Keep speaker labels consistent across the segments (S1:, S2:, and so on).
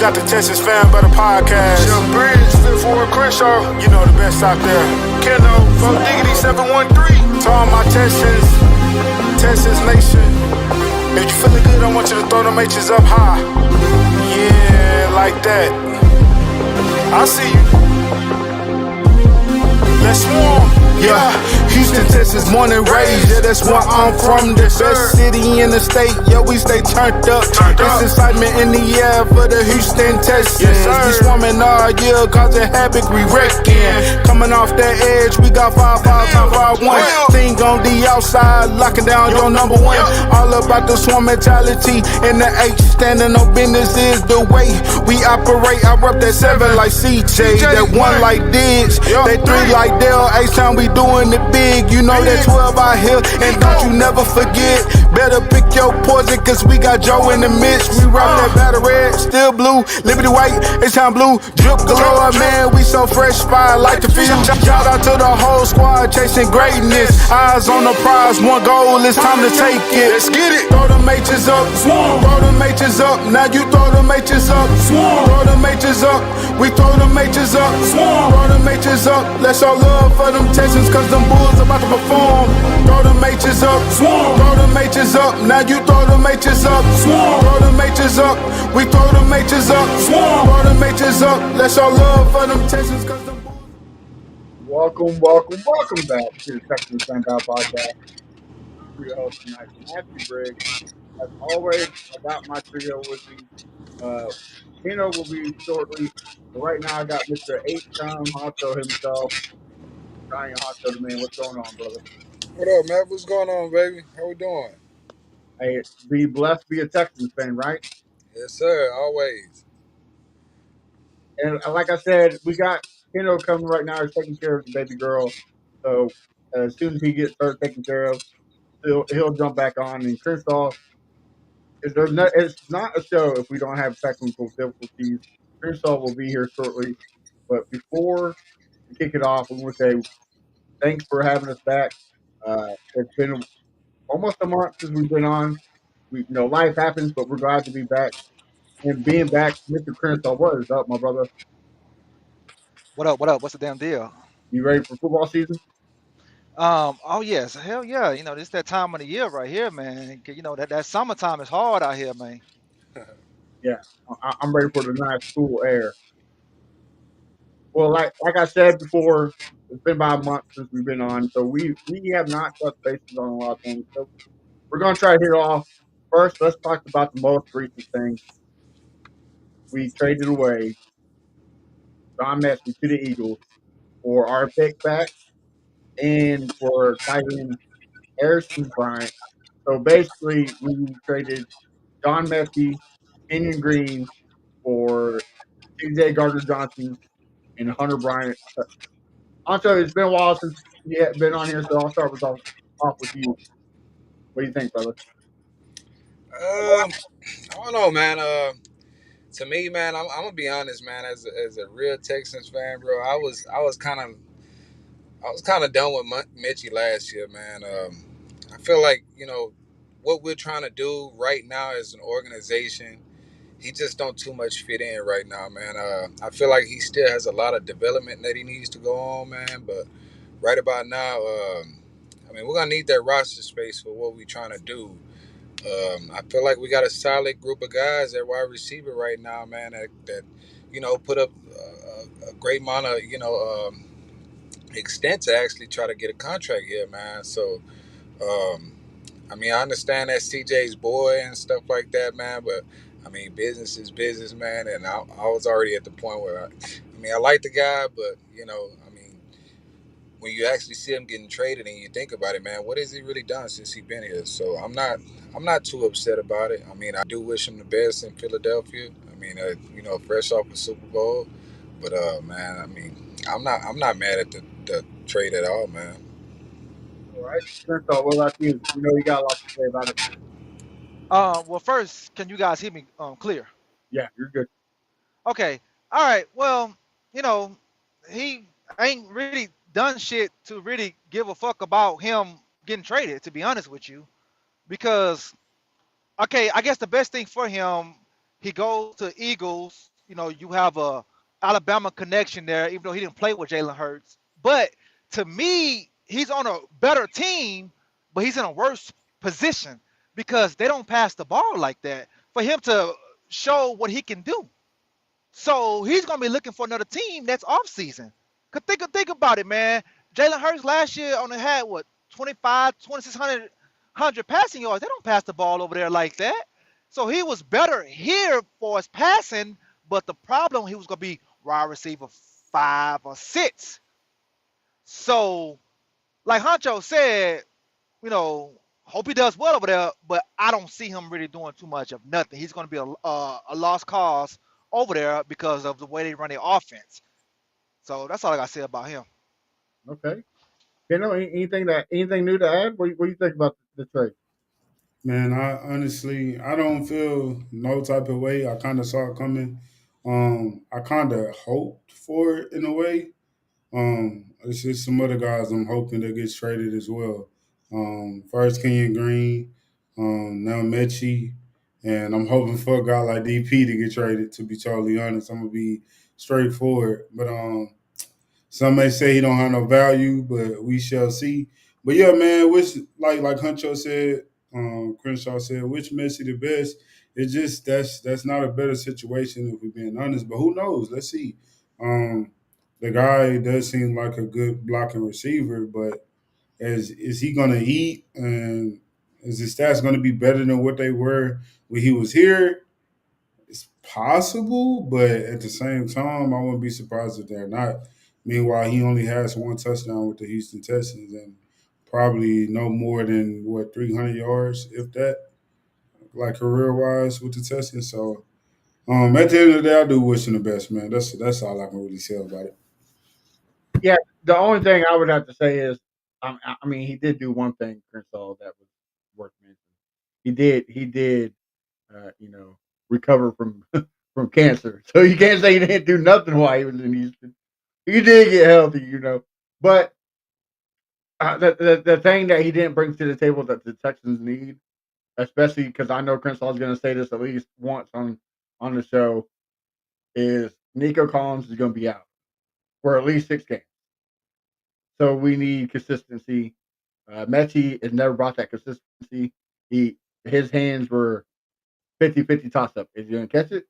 S1: got the Texans Fan Better podcast.
S2: Young Bridge, Fifth Ward, Crenshaw.
S1: You know the best out there.
S2: Keno, Funk Diggity 713.
S1: To all my Texans Nation. If you feeling good, I want you to throw them H's up high. Yeah, like that. I see you. Let's swarm. Yeah, Houston, Texas, born and raised. Yeah, that's where I'm from. The best city in the state. Yeah, we stay turned up. There's excitement in the air for the Houston Texans. We swarming all year, causing havoc, we wrecking. Coming off that edge, we got 5-5, 5-5-1. Thing on the outside, locking down your number one. All about the swarm mentality. And the H standing on business is the way we operate. I rep that 7 like CJ, that 1 like Diggs, that 3 like Dell. H-time we doing it big, you know that 12 out here. And don't you never forget, better pick your poison, cause we got Joe in the midst. We rock that battle red, still blue, Liberty white, H-time blue, drip galore, man, we so fresh, fire like the field. Shout out to the whole squad, chasing greatness. Eyes on the prize, one goal, it's time to take it.
S2: Let's get it.
S1: Throw them H's up, throw them H's up. Now you throw them H's up, throw them H's up. We throw them H's up, throw them H's up. Let's show love for them Texans, cause them Bulls about to perform. Throw them H's up, throw them H's up. Now you throw them H's up, throw them H's up. We throw them H's up, throw them H's up. Let's show love for them Texans, cause them Bulls.
S3: Welcome back to the Texans Fan Better podcast. I'm your host tonight, Matthew Briggs. As always, I got my trio with me. Keno will be shortly, but right now I got Mr. H-Time Honcho himself. Giant Honcho the man. What's going on, brother?
S4: What up, Matt? What's going on, baby? How we doing?
S3: Hey, be blessed, be a Texans fan, right?
S4: Yes, sir. Always.
S3: And like I said, we got Keno coming right now. He's taking care of the baby girl. So as soon as he gets started taken care of, he'll jump back on. And Crenshaw, it's not a show if we don't have technical difficulties. Crenshaw will be here shortly. But before we kick it off, we want to say thanks for having us back. It's been almost a month since we've been on. Life happens, but we're glad to be back. And being back, Mr. Crenshaw, what is up, my brother?
S5: What up? What up? What's the damn deal?
S3: You ready for football season?
S5: Oh yes, hell yeah. This that time of the year right here, man. That summertime is hard out here, man.
S3: Yeah, I'm ready for the nice cool air. Well, like I said before, it's been about a month since we've been on, so we have not touched bases on a lot of things. So we're gonna try to hit off. First, let's talk about the most recent thing. We traded away Don Messi to the Eagles for our pick back and for tight end Harrison Bryant. So basically, we traded John Messi, Kenyon Green for C.J. Gardner-Johnson and Hunter Bryant. Anto, it's been a while since you have been on here, so I'll start off with you. What do you think, brother?
S4: I don't know, man. To me, man, I'm gonna be honest, man. As a real Texans fan, bro, I was kind of done with Mitchie last year, man. I feel like what we're trying to do right now as an organization, he just don't too much fit in right now, man. I feel like he still has a lot of development that he needs to go on, man. But right about now, we're gonna need that roster space for what we're trying to do. I feel like we got a solid group of guys at wide receiver right now, man. That put up a great amount of extent to actually try to get a contract here, man. So, I understand that CJ's boy and stuff like that, man. But business is business, man. And I was already at the point where I like the guy, but when you actually see him getting traded and you think about it, man, what has he really done since he's been here? So I'm not too upset about it. I do wish him the best in Philadelphia. Fresh off a Super Bowl, but man, I'm not mad at the trade at all, man.
S3: All right. So what about you? You got a lot to say about it.
S5: Well, first, can you guys hear me clear?
S3: Yeah, you're good.
S5: Okay. All right. Well, he ain't really done shit to really give a fuck about him getting traded, to be honest with you. Because, okay, I guess the best thing for him, he goes to Eagles you have a Alabama connection there, even though he didn't play with Jalen Hurts. But to me, he's on a better team, but he's in a worse position because they don't pass the ball like that for him to show what he can do. So he's gonna be looking for another team that's off season. Cause think about it, man. Jalen Hurts last year only had what 25, 2,600 passing yards. They don't pass the ball over there like that. So he was better here for his passing, but the problem he was gonna be wide receiver 5 or 6. So like Honcho said, hope he does well over there, but I don't see him really doing too much of nothing. He's going to be a lost cause over there because of the way they run their offense. So that's all I got to say about him.
S3: Okay. Anything new to add? What do you think about the trade?
S6: Man, I honestly I don't feel no type of way. I kind of saw it coming. I kind of hoped for it in a way. It's just some other guys I'm hoping that gets traded as well. First Kenyon Green, now Mechie, and I'm hoping for a guy like DP to get traded. To be totally honest, I'm gonna be straightforward. But some may say he don't have no value, but we shall see. But yeah, man, which like Huncho said, Crenshaw said, which Messi the best? It's just that's not a better situation if we're being honest. But who knows? Let's see. Um, the guy does seem like a good blocking receiver, but is he gonna eat and is his stats gonna be better than what they were when he was here? It's possible, but at the same time, I wouldn't be surprised if they're not. Meanwhile, he only has one touchdown with the Houston Texans and probably no more than 300 yards, if that, like career wise with the Texans. So at the end of the day, I do wish him the best, man. That's all I can really say about it.
S3: Yeah, the only thing I would have to say is, I mean, he did do one thing, Crenshaw, that was worth mentioning. He did, recover from from cancer. So you can't say he didn't do nothing while he was in Houston. He did get healthy. But the thing that he didn't bring to the table that the Texans need, especially because I know Crenshaw is going to say this at least once on the show, is Nico Collins is going to be out for at least 6 games. So we need consistency. Mechie has never brought that consistency. His hands were 50-50 toss up. Is he going to catch it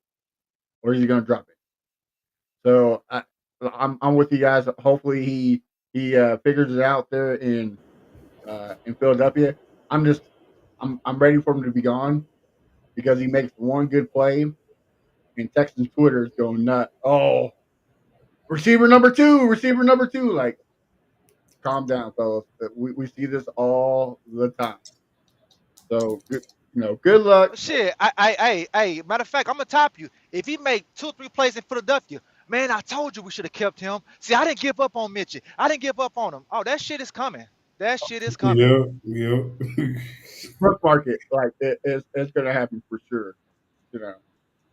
S3: or is he going to drop it? So I'm with you guys. Hopefully he figures it out there in Philadelphia. I'm ready for him to be gone because he makes one good play and Texans Twitter is going nuts. Oh, receiver number two. Like, calm down, fellas. We see this all the time. So good luck.
S5: Shit, matter of fact, I'm gonna top you. If he make 2 or 3 plays in Philadelphia, man, I told you we should have kept him. See, I didn't give up on Mitchell. I didn't give up on him. Oh, that shit is coming. That shit is coming.
S6: Yeah, yeah.
S3: Stock market, like it's gonna happen for sure. You know.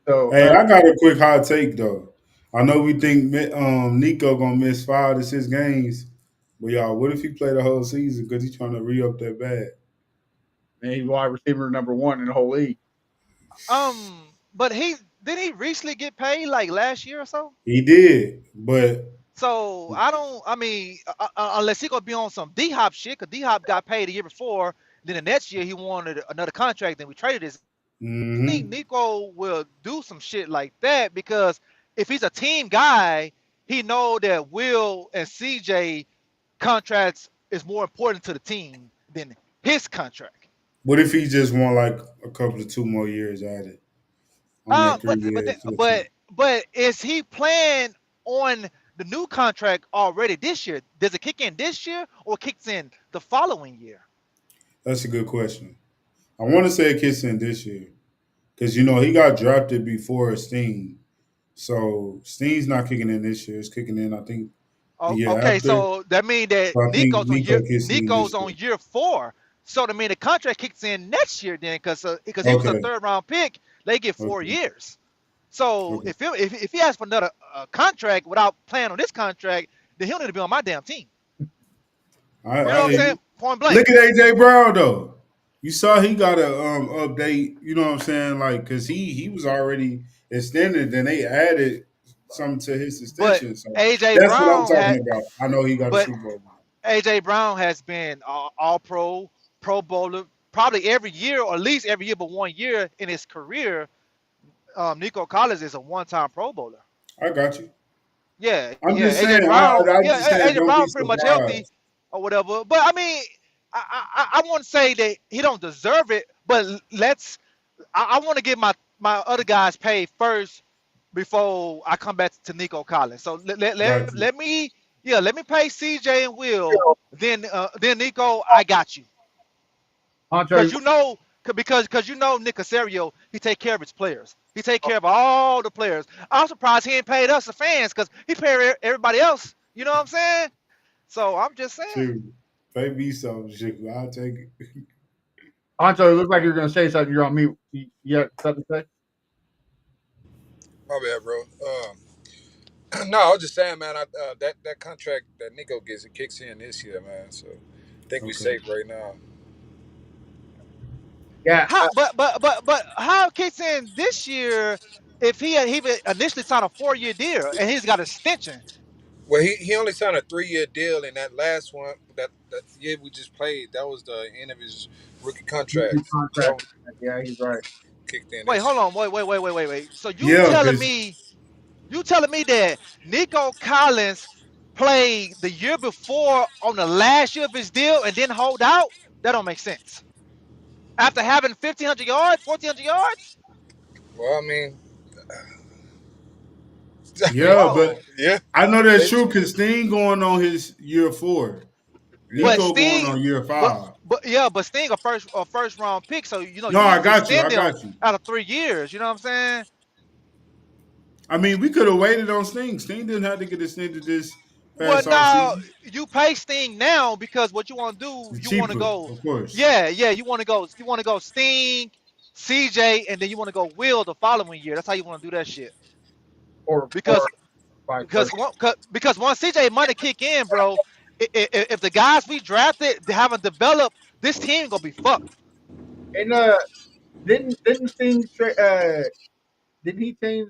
S3: So
S6: Hey, I got a quick hot take though. I know we think Nico gonna miss 5 to 6 games, but y'all, what if he play the whole season because he's trying to re up that bad?
S3: and he's wide receiver number one in the whole league.
S5: But he didn't he recently get paid like last year or so?
S6: He did, but
S5: So I don't. I mean, unless he gonna be on some D Hop shit, cause D Hop got paid the year before. Then the next year he wanted another contract. Then we traded his. I think
S6: hmm
S5: Nico will do some shit like that because if he's a team guy, he know that Will and CJ contracts is more important to the team than his contract.
S6: what if he just want like a couple of 2 more years added on that three
S5: But
S6: years?
S5: but is he playing on the new contract already this year? Does it kick in this year or kicks in the following year?
S6: That's a good question. I want to say it kicks in this year because he got drafted before Steen, so Steen's not kicking in this year. It's kicking in, I think, the
S5: Oh,
S6: year
S5: okay,
S6: after.
S5: so that means that
S6: So I think Nico kicks in
S5: Nico's
S6: this
S5: on
S6: year.
S5: year 4. So that mean the contract kicks in next year then, because he was a
S6: Okay,
S5: third round pick, they get four
S6: okay,
S5: years. So
S6: okay.
S5: if he asks for another contract without playing on this contract, then he'll need to be on my damn team.
S6: I,
S5: You know what I'm
S6: I
S5: saying? Point blank.
S6: look at AJ Brown though. You saw he got a update. You know what I'm saying? Like, cause he was already extended, then they added something to his
S5: But
S6: extension. So
S5: AJ
S6: that's what I'm
S5: Brown had,
S6: talking about. I know he got a
S5: but
S6: Super Bowl.
S5: AJ Brown has been All Pro, Pro Bowler, probably every year, or at least every year, but 1 year in his career. Nico Collins is a one-time Pro Bowler.
S6: I got you.
S5: Yeah,
S6: I'm
S5: yeah.
S6: just
S5: AJ
S6: saying.
S5: Brown,
S6: I just
S5: yeah,
S6: saying.
S5: AJ
S6: Don't be
S5: Brown pretty much healthy
S6: surprised.
S5: or whatever. But I mean, I won't say that he don't deserve it. But let's. I want to get my other guys paid first before I come back to Nico Collins. So
S6: Got you.
S5: let me let me pay CJ and Will. Then Nico, I got you.
S3: Honcho,
S5: Cause you know, because you know Nick Casario, he take care of his players. He take care of all the players. I'm surprised he ain't paid us the fans, cause he paid everybody else. You know what I'm saying? So I'm just saying.
S6: Shoot, pay me some. Shoot, I'll take it.
S3: Honcho, it looks like you're gonna say something. You're on mute. You got something to say?
S4: My bad, bro. No, I was just saying, man. That contract that Nico gets, it kicks in this year, man. So I think we
S6: Okay.
S4: safe right now.
S3: Yeah,
S5: How, but how kicks in this year if he initially signed a 4 year deal and he's got an extension?
S4: Well, he only signed a 3 year deal, and that last one, that year we just played, that was the end of his rookie
S3: rookie
S4: contract. So that
S3: contract.
S4: one
S3: Yeah, he's right.
S4: kicked in
S5: Wait,
S4: this
S5: hold
S4: year.
S5: on, wait. So
S6: Yeah, cause
S5: you telling me that Nico Collins played the year before on the last year of his deal and didn't hold out? That don't make sense. After having 1,500 yards, 1,400 yards?
S4: Well, I mean,
S6: yeah, but
S4: yeah,
S6: I know that's
S4: it's,
S6: true. Cause Sting going on his year 4.
S4: yeah.
S5: But
S6: Nico going
S5: Sting,
S6: on year
S5: but
S6: 5.
S5: but Sting a first round pick, so
S6: No,
S5: you
S6: I
S5: usually
S6: got you.
S5: extend
S6: I
S5: them
S6: got you.
S5: out of 3 years. You know what I'm saying?
S6: I mean, we could have waited on Sting. Sting didn't have to get extended this
S5: Well,
S6: past off
S5: now
S6: season.
S5: you pay Sting now because what you want to do,
S6: It's
S5: you want to
S6: cheaper,
S5: go,
S6: of course.
S5: yeah, you want to go Sting, CJ, and then you want to go Will the following year. That's how you want to do that shit.
S3: Or
S5: Because
S3: vice versa.
S5: because once CJ money kick in, bro, if the guys we drafted they haven't developed, this team gonna be fucked.
S3: And didn't Sting didn't he change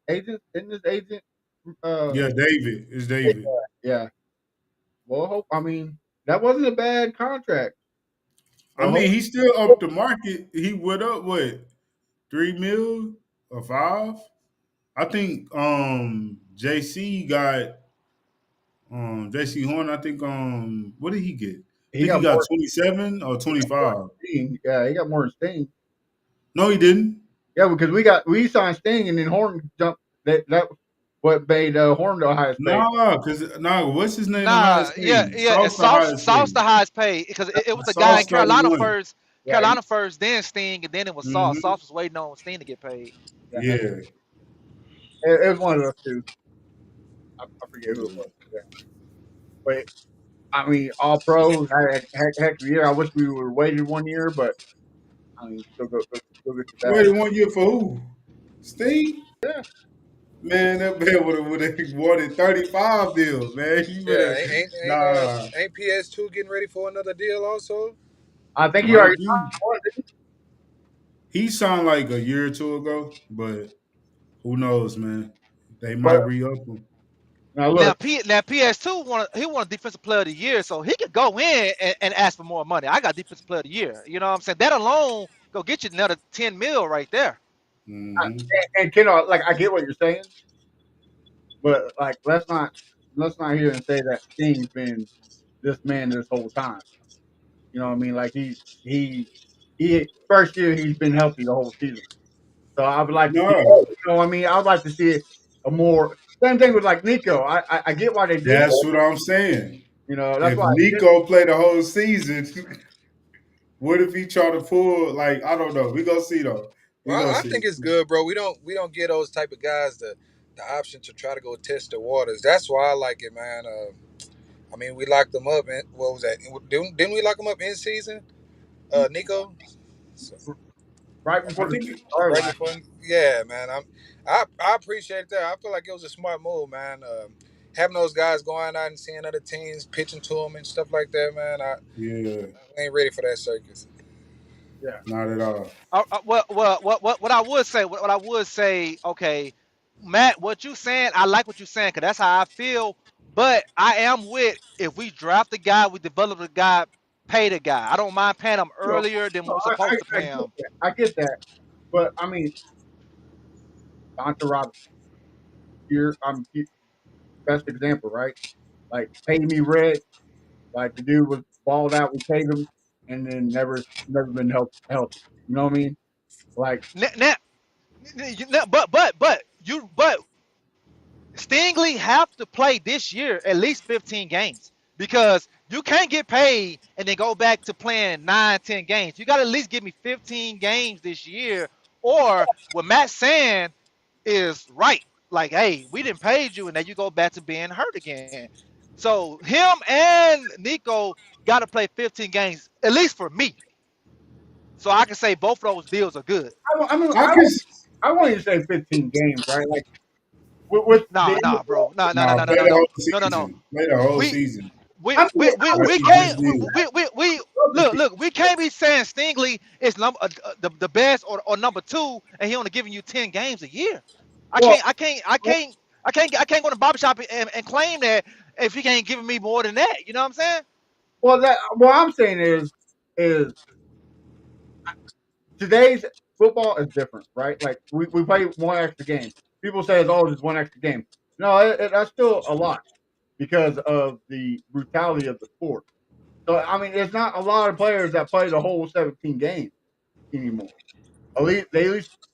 S3: agents? Didn't his agent
S6: Yeah, David. It's David.
S3: yeah. Well, I mean that wasn't a bad contract.
S6: I
S3: So
S6: mean, he still up the market. He went up what 3 mil or 5? I think JC got JC Horn. I think what did he get? I
S3: he
S6: think he
S3: got
S6: got
S3: more
S6: 27 or 25.
S3: Sting. Yeah, he got more than Sting.
S6: No, he didn't.
S3: Yeah, because we signed Sting and then Horn jumped. That what made Horn the highest paid.
S6: Nah, cause nah, what's his name? The
S5: Nah,
S6: highest
S5: yeah,
S6: paid.
S5: yeah. It's
S6: Sauce the highest
S5: Sauce
S6: paid.
S5: the highest paid because it was a guy in
S6: Sauce
S5: Carolina
S6: 31.
S5: first,
S3: Yeah,
S5: Then Sting, and then it was Sauce.
S6: Mm-hmm.
S5: Sauce was waiting on Sting to get paid.
S3: yeah.
S6: Yeah.
S3: It was one of those two. I forget who it was. Yeah. But I mean, all pro heck of a year. I wish we would have waited 1 year, but I mean, still good to that.
S6: Waited 1 year for who? Steve?
S3: Yeah,
S6: Man, that man would have wanted 35 deal, man. He would
S4: Yeah,
S6: have nah.
S4: ain't PS2 getting ready for another deal also?
S3: I think he
S6: Might
S3: already
S6: be.
S3: signed one. Didn't
S6: He signed like a year or two ago, but who knows, man? They
S3: But
S6: might re-up him.
S3: now
S5: Now,
S3: look,
S5: PS2 he won defensive player of the year, so he could go in and ask for more money. I got defensive player of the year. You know what I'm saying? That alone go get you another 10 mil right there.
S6: Mm-hmm.
S3: and Ken, like I get what you're saying, but like let's not hear and say that Sting's been this man this whole time. You know what I mean? Like he first year he's been healthy the whole season. So I would like to see,
S6: No,
S3: you know what I mean? I would like to see a more same thing with like Nico. I get why they did
S6: that's
S3: it.
S6: what I'm saying.
S3: You know, that's
S6: If
S3: why I did it.
S6: Nico played the whole season, what if he try to pull like I don't know. We gonna see though. We
S4: Well,
S6: gonna
S4: I
S6: see.
S4: think it's good, bro. We don't get those type of guys the option to try to go test the waters. That's why I like it, man. I mean, we locked them up. In, what was that? Didn't we lock them up in season, Nico? So,
S3: Right
S6: I
S3: before the
S6: think
S3: season started
S4: right
S3: last.
S4: before, yeah, man. I appreciate that. I feel like it was a smart move, man. Having those guys going out and seeing other teams pitching to them and stuff like that, man. I
S6: yeah.
S4: ain't ready for that circus.
S3: Yeah.
S6: Not at all.
S5: What I would say, what I would say, okay, Matt, what you saying, I like what you saying, cause that's how I feel. But I am with if we draft the guy, we develop the guy, pay the guy. I don't mind paying him
S3: No,
S5: earlier than
S3: no,
S5: we're supposed to
S3: I
S5: pay
S3: get
S5: him.
S3: that. I get that. But I mean, Donta Robinson, here, best example, right? Like, pay me red. Like, the dude was balled out. We paid him, and then never been healthy. You know what I mean? Like,
S5: Now, but Stingley have to play this year at least 15 games because you can't get paid and then go back to playing 9, 10 games. You got to at least give me 15 games this year. Or what Matt's saying is right. Like, hey, we didn't pay you, and then you go back to being hurt again. So him and Nico got to play 15 games at least for me. So I can say both of those deals are good.
S3: I mean,
S6: I can.
S3: I want you to say 15 games, right? Like, with the
S5: Nah, bro. Nah, nah, nah,
S6: Nah,
S5: nah, nah,
S6: play
S5: nah,
S6: the
S5: no,
S6: whole
S5: no, no, no.
S6: season. Play the whole
S5: We
S6: season,
S3: I mean,
S6: like
S5: we
S6: you
S5: can't
S6: just did.
S5: we look, we can't be saying Stingley is the best or number two and he only giving you 10 games a year. I
S3: well,
S5: can't I can't I can't I can't go to the barber shop and claim that if he can't give me more than that. You know what I'm saying?
S3: that what I'm saying is today's football is different, right? Like, we play one extra game. People say it's always one extra game. No, that's still a lot because of the brutality of the sport. So I mean, there's not a lot of players that play the whole 17 games anymore. At least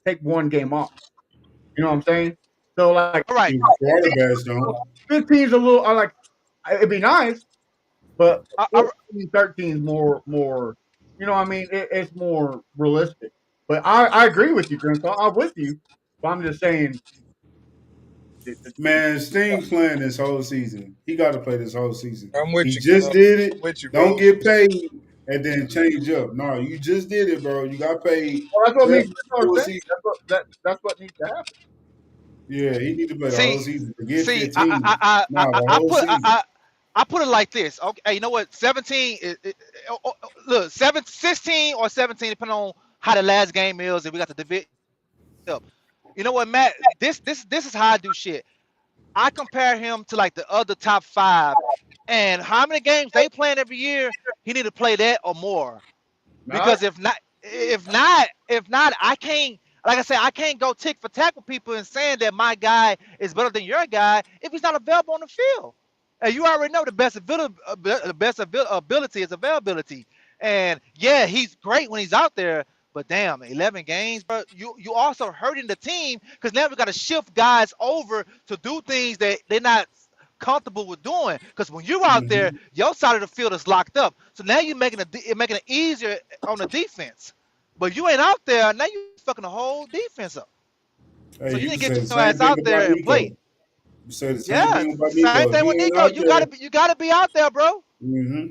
S3: take one game off. You know what I'm saying? So like
S5: All right.
S6: The quarterbacks don't.
S3: 15 is a little. I like. It'd be nice, but
S5: I,
S3: 14, 13 is more. You know what I mean? It's more realistic. But I agree with you, Grinch. I'm with you. But I'm just saying.
S6: Man, Sting playing this whole season. He got to play this whole season.
S4: I'm with
S6: He
S4: you.
S6: just did
S4: I'm
S6: it.
S4: with you,
S6: Don't
S4: bro.
S6: get paid and then change up. No, you just did it, bro. You got paid
S3: Well, that's what
S6: for
S3: me
S6: that
S3: and Grinch are
S6: full
S3: saying.
S6: season.
S3: That's what needs to happen.
S6: Yeah, he need to play the whole
S5: see
S6: season. Forget
S5: see
S6: 15. No, the
S5: I
S6: whole
S5: put
S6: season.
S5: I put it like this. Okay, hey, you know what? 17 look, 16 or 17 depending on how the last game is and we got the division up. You know what, Matt? This is how I do shit. I compare him to like the other top five, and how many games they playing every year. He need to play that or more
S3: All right.
S5: because if not, I can't. Like I said, I can't go tick for tack with people and saying that my guy is better than your guy if he's not available on the field. And you already know the best ability is availability. And yeah, he's great when he's out there. But damn, 11 games, bro. You also hurting the team because now we got to shift guys over to do things that they're not comfortable with doing. Because when you're out there,
S6: Hmm.
S5: your side of the field is locked up. So now you're making it easier on the defense. But you ain't out there, now you fucking the whole defense up.
S6: Hey,
S5: So you
S6: you
S5: need
S6: can
S5: to get
S6: say the
S5: your
S6: same
S5: ass
S6: thing
S5: out
S6: about
S5: there and
S6: Nico.
S5: play.
S6: You say the same
S5: Yeah,
S6: thing about
S5: same
S6: Nico. If
S5: thing
S6: he
S5: with
S6: ain't
S5: Nico.
S6: out there,
S5: You gotta be out there, bro.
S6: hmm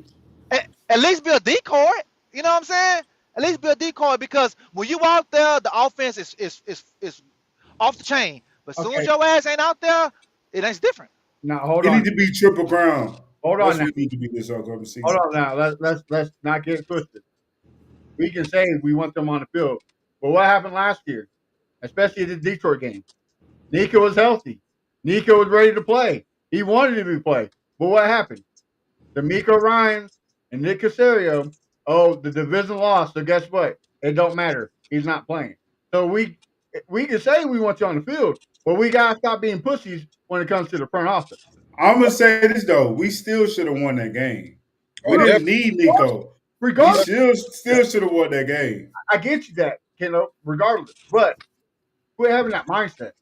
S5: At least be a decoy. You know what I'm saying? At least be a decoy because when you out there, the offense is off the chain. But as soon as
S3: Okay.
S5: your ass ain't out there, it ain't different.
S3: Now hold
S6: he
S3: on.
S6: need to be triple crown.
S3: Hold on
S6: That's
S3: now.
S6: what he need to be this upcoming
S3: Hold
S6: season.
S3: on now. Let's not get it twisted. We can say we want them on the field, but what happened last year, especially the Detroit game? Nico was healthy. Nico was ready to play. He wanted to be play. But what happened? D'Amico Ryans and Nick Casario, oh, the division lost. So guess what? It don't matter. He's not playing. So we can say we want you on the field, but we gotta stop being pussies when it comes to the front office.
S6: I'm gonna say this though, we still should have won that game. We
S4: Oh,
S3: Well,
S6: didn't
S4: definitely.
S6: need Nico. We
S3: regardless,
S6: still should have won that game.
S3: I get you that, regardless. But quit having that mindset.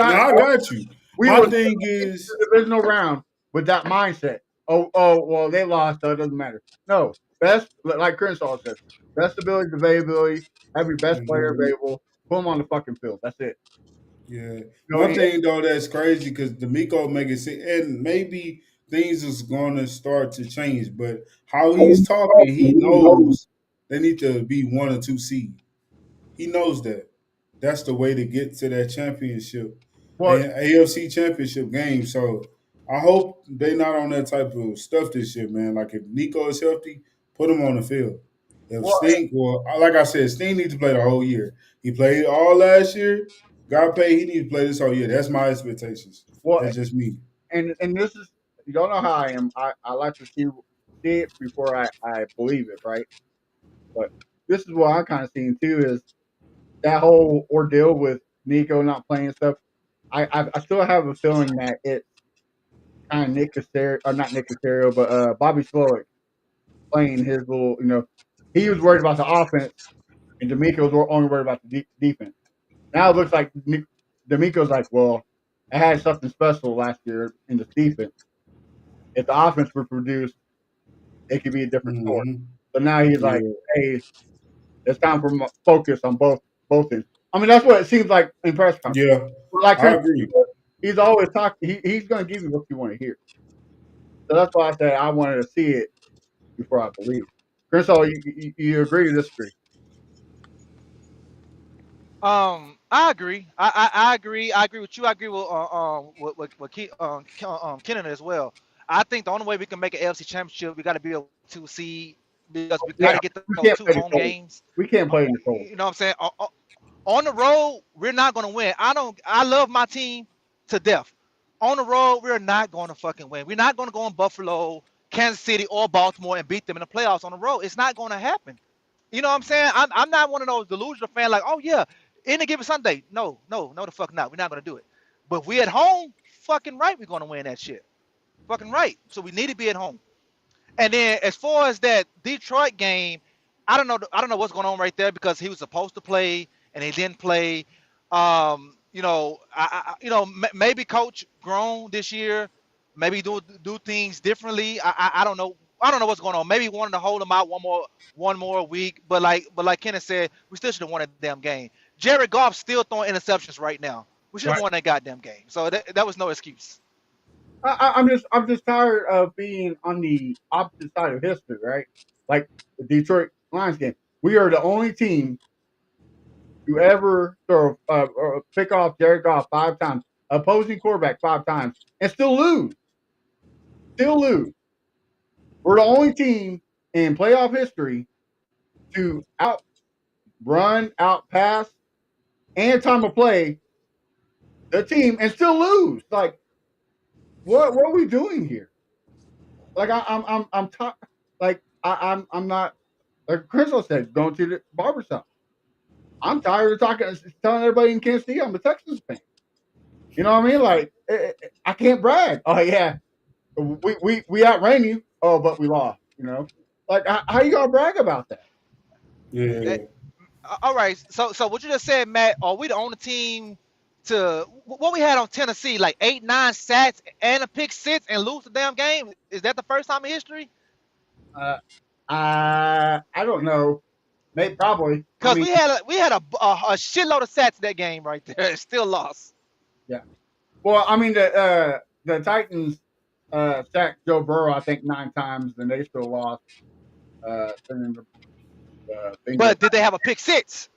S6: No,
S3: Quit,
S6: I got you.
S3: we
S6: My
S3: were
S6: thing
S3: into
S6: is,
S3: the divisional round with that mindset. Well, they lost, so it doesn't matter. No, best, like Crenshaw says, best ability, availability, have your best player
S6: mhm,
S3: available, put them on the fucking field. That's it.
S6: yeah.
S3: You know,
S6: One thing though that's crazy because D'Amico make it seem, and maybe things is gonna start to change, but how he's talking, he knows they need to be 1 or 2 seed. He knows that. That's the way to get to that championship
S3: well,
S6: and AFC championship game. So I hope they not on that type of stuff this year, man. Like if Nico is healthy, put him on the field. If
S3: Well,
S6: Sting, well, like I said, Sting needs to play the whole year. He played all last year, got paid. He needs to play this whole year. That's my expectations.
S3: well,
S6: That's just me.
S3: and this is you don't know how I am. I like to see it before I believe it, right? But this is what I'm kind of seeing too is that whole ordeal with Nico not playing stuff. I still have a feeling that it's kind of Nick Casario, or not Nick Casario, but Bobby Slowick playing his little. He was worried about the offense, and D'Amico was only worried about the defense. Now it looks like D'Amico's like, well, I had something special last year in this defense. If the offense would produce, it could be a different story.
S6: Hmm.
S3: So now he's like,
S6: Yeah,
S3: hey, it's time for focus on both ends. I mean, that's what it seems like in press conference.
S6: yeah,
S3: Like
S6: I
S3: Chris,
S6: agree.
S3: he's always talking. He's going to give you what you want to hear. So that's why I said I wanted to see it before I believe. Chris, you agree or disagree?
S5: I agree. I agree. I agree with you. I agree with Kenan as well. I think the only way we can make an AFC Championship, we got to be a 2 seed because we got
S3: Yeah,
S5: to get
S3: we
S5: those
S3: can't
S5: two
S3: play the
S5: home
S3: cold.
S5: games.
S3: We can't
S5: Uh,
S3: play in the cold.
S5: You know what I'm saying? On the road, we're not going to win. I love my team to death. On the road, we're not going to fucking win. We're not going to go in Buffalo, Kansas City, or Baltimore and beat them in the playoffs on the road. It's not going to happen. You know what I'm saying? I'm not one of those delusional fans like, oh yeah, any given Sunday. No, the fuck not. We're not gonna do it. But if we at home, fucking right, we're gonna win that shit. Fucking right. So we need to be at home. And then as far as that Detroit game, I don't know. I don't know what's going on right there because he was supposed to play and he didn't play. Maybe coach grown this year. Maybe do things differently. I don't know. I don't know what's going on. Maybe he wanted to hold him out one more week. But like Kenneth said, we still should have won that damn game. Jared Goff's still throwing interceptions right now. We should have
S3: Right.
S5: won that goddamn game. So that was no excuse.
S3: I'm just tired of being on the opposite side of history, right? Like the Detroit Lions game. We are the only team to ever throw or pick off Jared Goff 5 times, opposing quarterback 5 times, and still lose. Still lose. We're the only team in playoff history to outrun, outpass, and time of play the team and still lose. Like, what are we doing here? Like, I'm like I'm not like Crystal said, going to the barbershop. I'm tired of telling everybody in Kansas City I'm a Texans fan. You know what I mean? Like, I can't brag. Oh yeah, we outran you. Oh, but we lost. Like how you gonna brag about that?
S5: Eh,
S6: Yeah,
S5: all right. So what you just said, Matt? Are we the only team to what we had on Tennessee, like 8, 9 sacks and a pick six and lose the damn game? Is that the first time in history?
S3: Uh, I don't know. Maybe probably. I
S5: Because
S3: mean,
S5: we had a shitload of sacks that game right there and still lost.
S3: yeah. Well, I mean the Titans sacked Joe Burrow I think 9 times and they still lost. Sending the Bengals
S5: But did they have a pick six?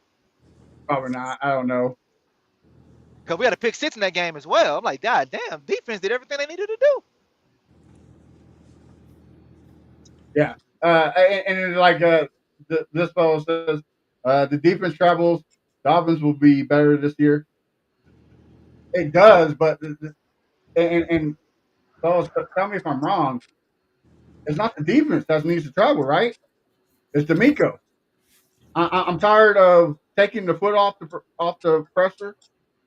S3: probably not. I don't know.
S5: Because we had a pick six in that game as well. I'm like, God damn, defense did everything they needed to do.
S3: Yeah. And like this fellow says, the defense travels. The offense will be better this year. It does, but and fellas, tell me if I'm wrong. It's not the defense that needs to travel, right? It's D'Amico. I'm tired of taking the foot off the pressure.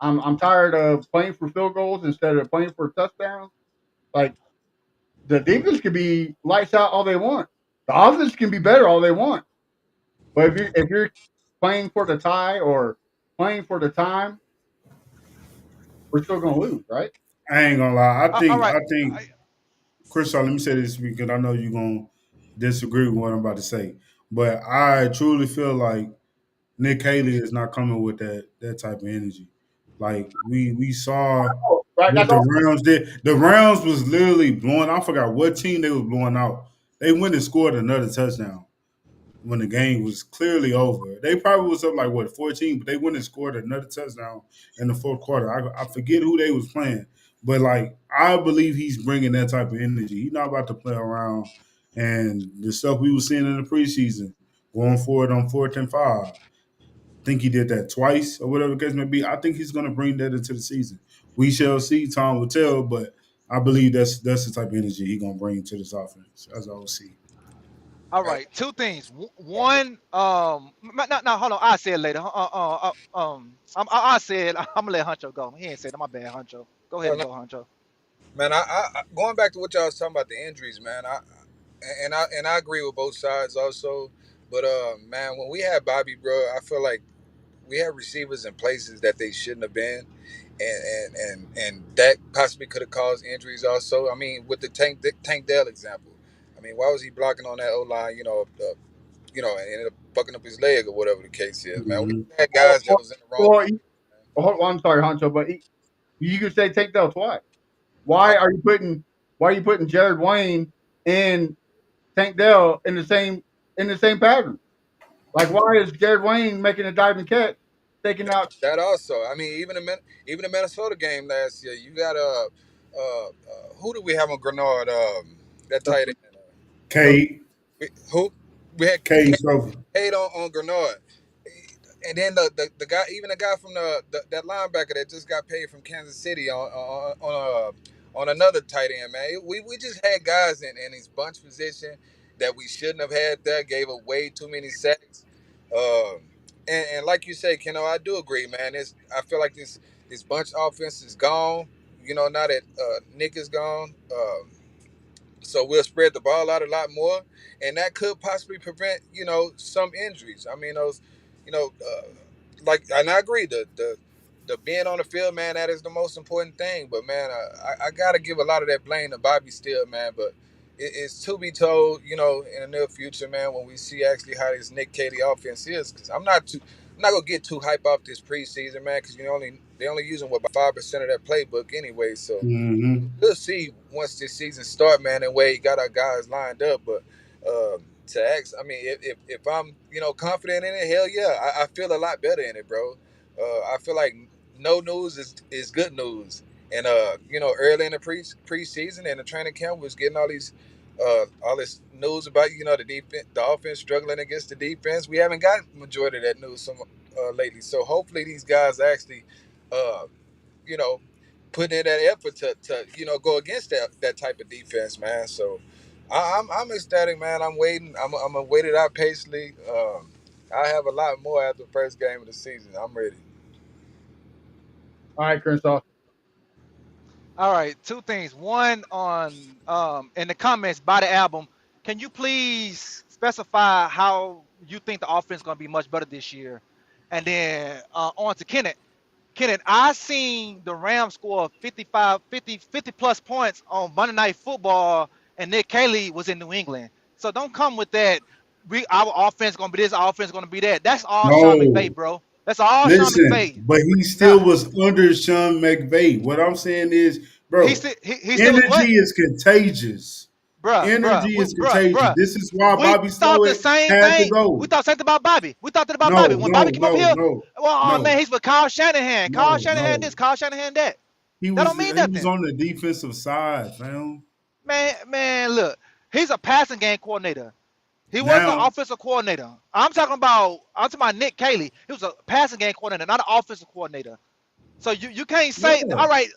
S3: I'm tired of playing for field goals instead of playing for touchdowns. Like the defense can be lights out all they want. The offense can be better all they want. But if you're playing for the tie or playing for the time, we're still gonna lose, right?
S6: I ain't gonna lie. I
S5: All
S6: think
S5: right.
S6: I think Chris, let me say this because I know you're gonna disagree with what I'm about to say, but I truly feel like Nick Haley is not coming with that type of energy. Like we saw
S3: Oh, right.
S6: what
S3: That's
S6: the
S3: all.
S6: Rams did. The Rams was literally blowing. I forgot what team they was blowing out. They went and scored another touchdown when the game was clearly over. They probably was up like what 14, but they went and scored another touchdown in the fourth quarter. I forget who they was playing, but like I believe he's bringing that type of energy. He's not about to play around, and the stuff we were seeing in the preseason going for it on 4th and 5. Think he did that twice or whatever the case may be. I think he's going to bring that into the season. We shall see. Time will tell, but I believe that's the type of energy he's going to bring to this offense, as I will see.
S5: All
S4: Man,
S5: right, two things. One, no, hold on. I say it later. I said I'm gonna let Huncho go. He ain't said it. My bad, Huncho. Go ahead
S4: oh,
S5: and
S4: no,
S5: go, Huncho.
S4: man, going back to what y'all was talking about the injuries, man. I agree with both sides also. But man, when we had Bobby, bro, I feel like we had receivers in places that they shouldn't have been, and that possibly could have caused injuries also. I mean, with the Tank Dell example, I mean, why was he blocking on that O line? And ended up fucking up his leg or whatever the case is, man. We
S6: Mm-hmm.
S4: had
S3: Well,
S4: guys that was in the wrong.
S3: well, I'm sorry, Honcho, but you could say take that twice.
S4: Uh,
S3: Why are you putting Jared Wayne and Tank Dell in the same pattern? Like, why is Jared Wayne making a diving catch, taking out?
S4: that also, I mean, even the Minnesota game last year, you got who do we have on Grenard? That
S3: The,
S4: tight end. So
S6: Cade,
S4: who we had
S6: Cade Stover.
S4: Cade on Grenard. And then the guy, even the guy from that linebacker that just got paid from Kansas City on another tight end, man. We just had guys in these bunch position that we shouldn't have had there. Gave up way too many sacks. Um, and like you say, Keno, I do agree, man. I feel like this bunch offense is gone. Now that Nick is gone. So we'll spread the ball out a lot more, and that could possibly prevent some injuries. I mean those, like, and I agree the being on the field, man, that is the most important thing. But man, I gotta give a lot of that blame to Bobby Still, man. But it's to be told, in the near future, man, when we see actually how this Nick Cady offense is, because I'm not gonna get too hype off this preseason, man, because they only using what about 5% of that playbook anyway, so
S6: Mm-hmm.
S4: we'll see once this season start, man, and where he got our guys lined up. But to ask, I mean, if I'm confident in it, hell yeah, I feel a lot better in it, bro. I feel like no news is good news, and early in the preseason and the training camp was getting all this news about the defense, the offense struggling against the defense. We haven't gotten majority of that news lately, so hopefully these guys actually. Uh, you know, putting in that effort to go against that type of defense, man. So I'm ecstatic, man. I'm waiting. I'm gonna wait it out patiently. I have a lot more after the first game of the season. I'm ready.
S3: All right, Crenshaw.
S5: All right, two things. One on in the comments by the album. Can you please specify how you think the offense is going to be much better this year? And then on to Kenneth. Kenneth, I seen the Rams score 50 plus points on Monday Night Football, and Nick Caley was in New England. So don't come with that. Our offense gonna be this, our offense gonna be that. That's all Sean
S6: No,
S5: McVay, bro. That's all Sean
S6: listen,
S5: McVay.
S6: but he
S5: Nah,
S6: still was under Sean McVay. What I'm saying is, bro,
S5: he still was what?
S6: energy is contagious.
S5: Bruh,
S6: Energy is contagious.
S5: bruh.
S6: This is why
S5: We
S6: Bobby
S5: thought the
S6: Slowick
S5: same
S6: had to
S5: thing. We
S6: go.
S5: thought something about Bobby. We thought that about Bobby.
S6: No,
S5: When Bobby
S6: no,
S5: came over
S6: no,
S5: here,
S6: no,
S5: well, oh
S6: no,
S5: man, he's with Kyle Shanahan. Kyle
S6: no,
S5: Shanahan
S6: no.
S5: this, Kyle Shanahan that.
S6: He
S5: That
S6: was
S5: don't mean
S6: he was
S5: nothing.
S6: on the defensive side, fam.
S5: Man, look, he's a passing game coordinator. He wasn't an
S6: Now,
S5: offensive coordinator. I'm talking about Nick Caley. He was a passing game coordinator, not an offensive coordinator. So you can't say,
S6: yeah.
S5: all right,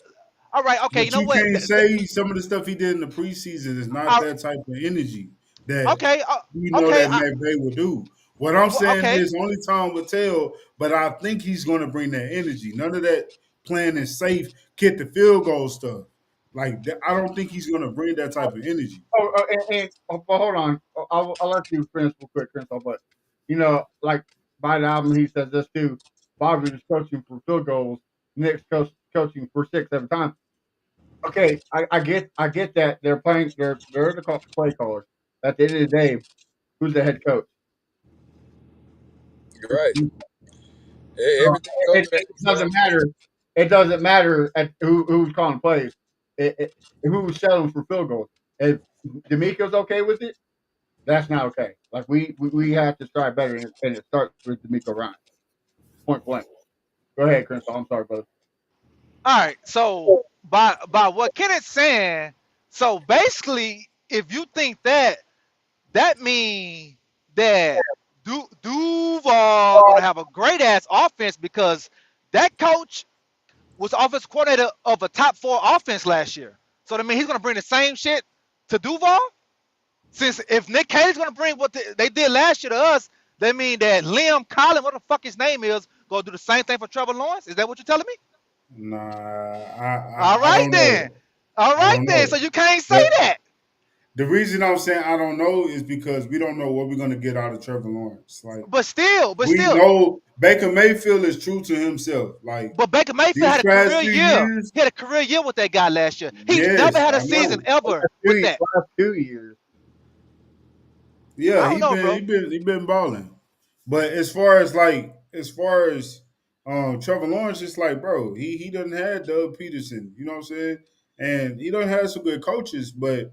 S5: okay, you
S6: But
S5: know
S6: you
S5: what?
S6: can't say some of the stuff he did in the preseason is not
S5: Uh,
S6: that type of energy that
S5: okay,
S6: we know
S5: okay,
S6: that McVay would do. What I'm saying
S5: okay.
S6: is only time will tell, but I think he's going to bring that energy. None of that playing it safe, kick the field goal stuff. Like I don't think he's going to bring that type of energy.
S3: But hold on. I'll let you finish real quick, Crenshaw. But like by the album, he says this too. Bobby was coaching for field goals. Nick's coaching for six every time. Okay, I get that they're playing. They're the play callers. At the end of the day, who's the head coach?
S4: You're right.
S3: So
S4: Everything goes to that.
S3: it doesn't matter. It doesn't matter at who's calling plays. Who's settling for field goals. If D'Amico's okay with it, that's not okay. Like we have to strive better, and it starts with D'Amico Ryan. Point blank. Go ahead, Crenshaw. I'm sorry, brother.
S5: All right. So by what Kenneth's saying, so basically, if you think that, that means that Duval gonna have a great ass offense because that coach was offense coordinator of a top four offense last year. So I mean, he's gonna bring the same shit to Duval. Since if Nick Cage's gonna bring what they did last year to us, that mean that Liam Collins, what the fuck his name is, gonna do the same thing for Trevor Lawrence. Is that what you're telling me?
S6: Nah,
S5: All
S6: I
S5: right
S6: don't
S5: then.
S6: know.
S5: All
S6: I
S5: right
S6: don't
S5: then. So
S6: know.
S5: you can't say
S6: But
S5: that.
S6: the reason I'm saying I don't know is because we don't know what we're gonna get out of Trevor Lawrence. Like
S5: But
S6: we
S5: still,
S6: know Baker Mayfield is true to himself. Like
S5: but Baker Mayfield
S6: these
S5: had a
S6: past
S5: career
S6: few
S5: year.
S6: years,
S5: He had a career year with that guy last year. He's never
S6: yes,
S5: had a
S6: I
S5: season
S6: know.
S5: ever
S3: Last
S5: with that.
S3: last 2 years.
S6: Yeah,
S5: I don't know, bro.
S6: he been balling. But as far as Trevor Lawrence, it's like, bro, he doesn't have Doug Peterson, you know what I'm saying? And he doesn't have some good coaches, but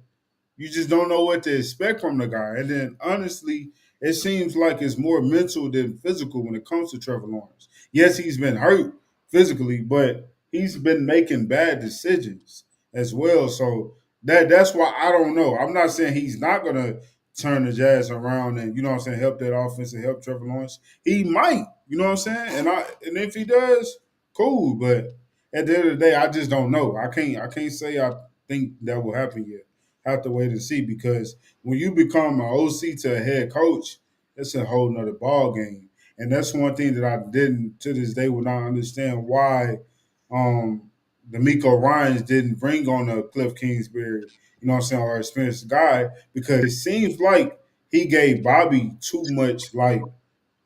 S6: you just don't know what to expect from the guy. And then honestly, it seems like it's more mental than physical when it comes to Trevor Lawrence. Yes, he's been hurt physically, but he's been making bad decisions as well. So that's why I don't know. I'm not saying he's not gonna turn the Jazz around and you know what I'm saying, help that offense and help Trevor Lawrence. He might, you know what I'm saying? And if he does, cool. But at the end of the day, I just don't know. I can't say I think that will happen yet. Have to wait and see because when you become an OC to a head coach, it's a whole nother ball game. And that's one thing that I didn't to this day will not understand why D'Amico Ryans didn't bring on a Cliff Kingsbury, you know what I'm saying, or experienced guy, because it seems like he gave Bobby too much like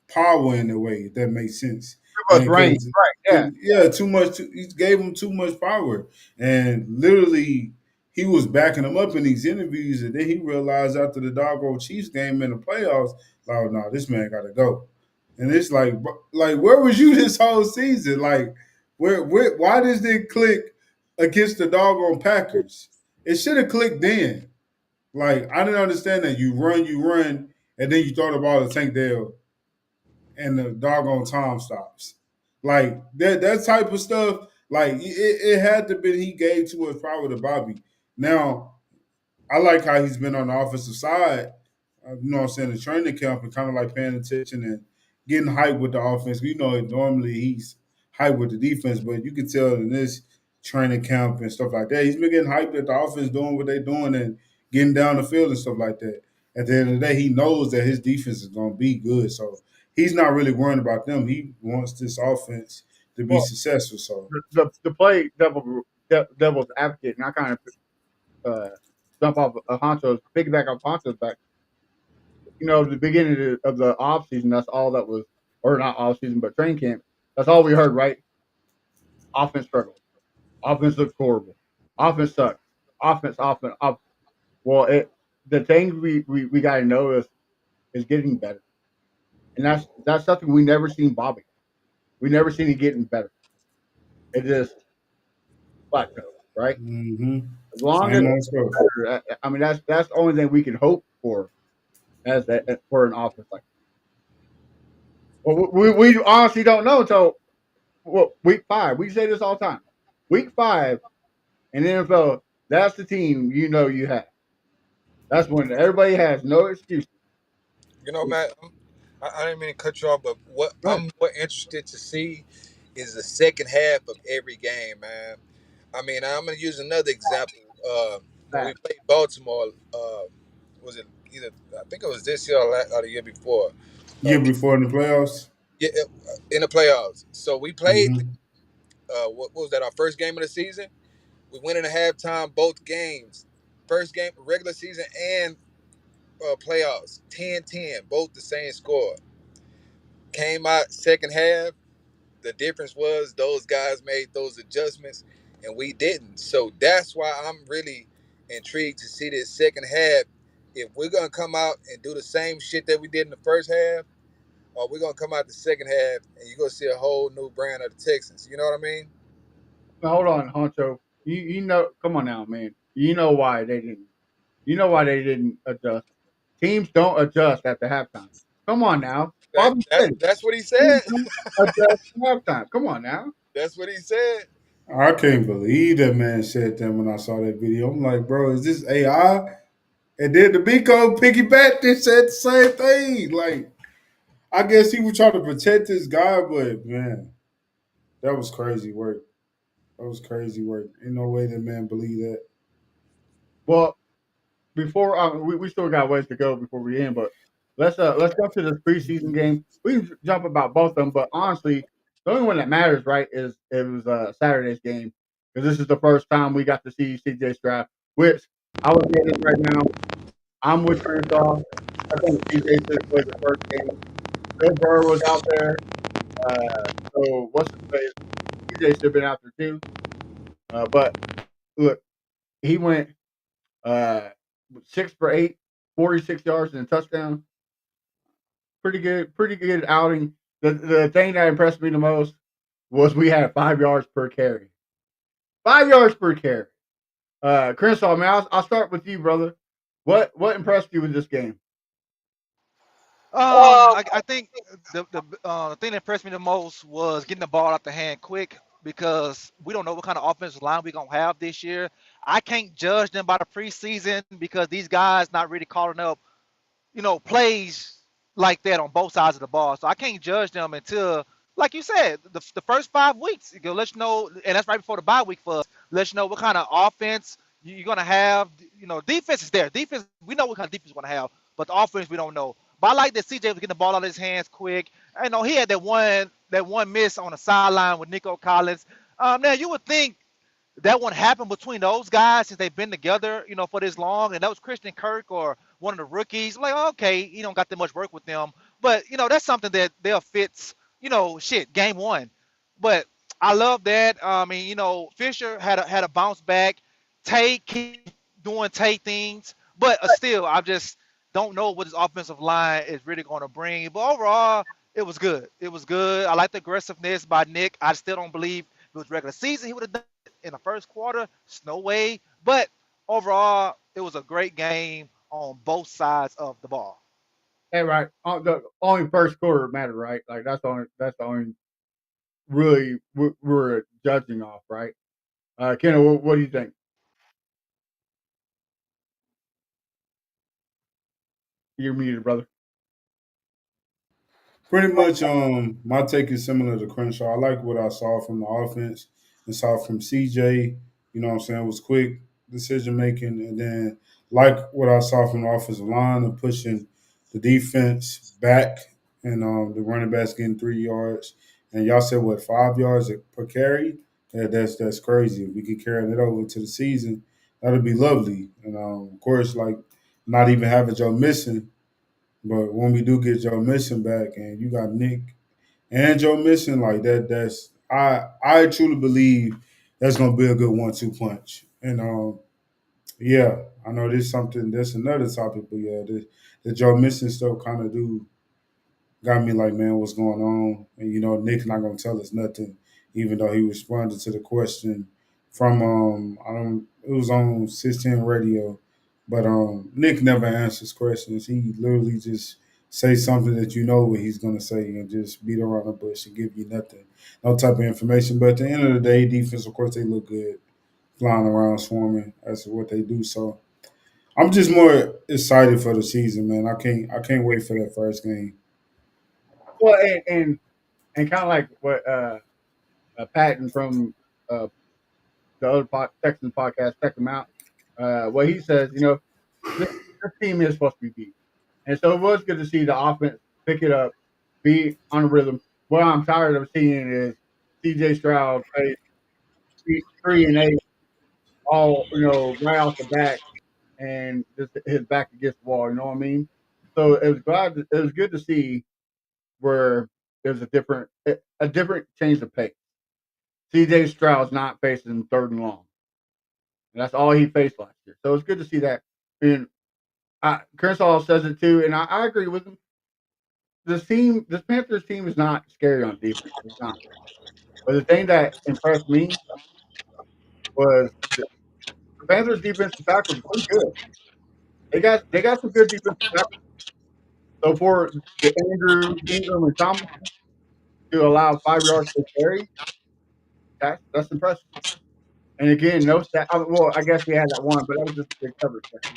S6: power in a way, if that makes sense.
S3: Too much
S6: And
S3: range.
S6: because
S3: Right. Yeah.
S6: yeah, too much. He gave him too much power, and literally he was backing him up in these interviews, and then he realized after the doggone Chiefs game in the playoffs, like, oh, no, this man got to go. And it's like where was you this whole season? Like, why does it click against the doggone Packers? It should have clicked then. Like, I didn't understand that you run, and then you throw the ball to Tank Dell and the doggone time stops. Like that type of stuff, like it had to be he gave too much power to Bobby. Now, I like how he's been on the offensive side, you know what I'm saying, the training camp and kind of like paying attention and getting hyped with the offense. You know, normally he's hyped with the defense, but you can tell in this training camp and stuff like that, he's been getting hyped at the offense doing what they're doing and getting down the field and stuff like that. At the end of the day, he knows that his defense is going to be good. So he's not really worrying about them. He wants this offense to be
S3: Well,
S6: successful. So,
S3: the play devil's advocate, and I kind of jump off Honcho's, piggyback off Honcho's back. You know, the beginning of the off season, that's all that was, or not off season, but training camp. That's all we heard, right? Offense struggle. Offense looks horrible. Offense sucks. Offense. Well, the thing we got to know is getting better, and that's something we never seen Bobby. We never seen him getting better. It just plateau, right? As long as
S6: same old stuff.
S3: I mean, that's the only thing we can hope for as for an offense like. Well, we honestly don't know until week 5. We say this all the time. Week 5 in the NFL, that's the team you know you have. That's when everybody has no excuse.
S4: You know, Matt, I didn't mean to cut you off, but what
S3: Right.
S4: I'm more interested to see is the second half of every game, man. I mean, I'm gonna use another example. When we played Baltimore, was it either I think it was this year or the year before?
S6: Year before in the playoffs.
S4: Yeah, in the playoffs. So we played.
S6: Mm-hmm.
S4: What was that? Our first game of the season. We went in a halftime both games. First game, regular season and playoffs. 10-10, both the same score. Came out second half. The difference was those guys made those adjustments and we didn't. So that's why I'm really intrigued to see this second half. If we're gonna come out and do the same shit that we did in the first half, or we're gonna come out the second half and you're gonna see a whole new brand of the Texans. You know what I mean?
S3: Now, hold on, Honcho. You know, come on now, man. You know why they didn't. You know why they didn't adjust. Teams don't adjust at the halftime. Come on now,
S4: That,
S3: Bobby
S4: that
S3: said it.
S4: that's what he
S3: Teams
S4: said.
S3: don't adjust at halftime. Come on now.
S4: That's what he said.
S6: I can't believe that man said that when I saw that video. I'm like, bro, is this AI? And then the Biko piggybacked and said the same thing. Like, I guess he was trying to protect his guy, but man, that was crazy work. That was crazy work. Ain't no way that man believe that.
S3: Well, before we still got ways to go before we end, but let's go to this preseason game. We can jump about both of them, but honestly, the only one that matters, right, is it was Saturday's game because this is the first time we got to see CJ Stroud. Which I was saying this right now. I'm with Crenshaw. I think CJ should have played the first game. Bill Burr was out there, so what's his face? CJ should have been out there too. But look, he went uh, 6 for 8, 46 yards and a touchdown. Pretty good outing. The thing that impressed me the most was we had 5 yards per carry. 5 yards per carry. Crenshaw, man, I'll start with you, brother. What impressed you with this game?
S5: I think the thing that impressed me the most was getting the ball out the hand quick because we don't know what kind of offensive line we're gonna have this year. I can't judge them by the preseason because these guys not really calling up plays like that on both sides of the ball. So I can't judge them until, like you said, the first 5 weeks. You let you know, and that's right before the bye week for us. Let you know what kind of offense you're gonna have. Defense is there. Defense, we know what kind of defense we're gonna have, but the offense we don't know. But I like that CJ was getting the ball out of his hands quick. I know he had that one miss on the sideline with Nico Collins. Now you would think that wouldn't happen between those guys since they've been together, for this long. And that was Christian Kirk or one of the rookies. Like, okay, you don't got that much work with them, but that's something that they'll fix. Game one. But I love that. I mean, Fisher had a bounce back. Tay keep doing Tay things, but still, I just don't know what his offensive line is really going to bring. But overall, it was good. It was good. I like the aggressiveness by Nick. I still don't believe if it was regular season he would have done in the first quarter. It's no way. But overall, it was a great game on both sides of the ball.
S3: Hey, right. The only first quarter mattered, right? Like that's the only really we're judging off, right? Kendall, what do you think? You're muted, brother.
S6: Pretty much, my take is similar to Crenshaw. I like what I saw from the offense and saw from CJ. You know what I'm saying? It was quick decision making, and then like what I saw from the offensive line and pushing the defense back, and the running backs getting 3 yards. And y'all said what 5 yards per carry? Yeah, that's crazy. If we could carry that over to the season, that'd be lovely. And of course, like not even having Joe missing. But when we do get Joe Mixon back and you got Nick and Joe Mixon, like that's I truly believe that's gonna be a good 1-2 punch. And yeah, I know this something that's another topic, but yeah, the Joe Mixon stuff kind of do got me like, man, what's going on? And Nick's not gonna tell us nothing, even though he responded to the question from I don't it was on 16 radio, but Nick never answers questions. He literally just say something that you know what he's gonna say and just beat around the bush and give you nothing, no type of information. But at the end of the day, defense, of course, they look good, flying around, swarming. That's what they do. So I'm just more excited for the season, man. I can't wait for that first game.
S3: Well, and kind of like what Patton from uh, the other Texans podcast, check him out. What he says, this team is supposed to be beat, and so it was good to see the offense pick it up, be on a rhythm. What I'm tired of seeing is C.J. Stroud play 3 and 8, all right off the bat, and just his back against the wall. You know what I mean? So it was good to see where there's a different change of pace. C.J. Stroud's not facing third and long. And that's all he faced last year. So it's good to see that. And Kershaw says it too, and I agree with him. This Panthers team is not scary on defense. It's not. But the thing that impressed me was the Panthers defensive tackles are pretty good. They got some good defensive tackles. So for the Andrew Ingram and Thomas to allow 5 yards per carry, that's impressive. And again, no sack. Well, I guess he had that one, but that was just a big cover sack.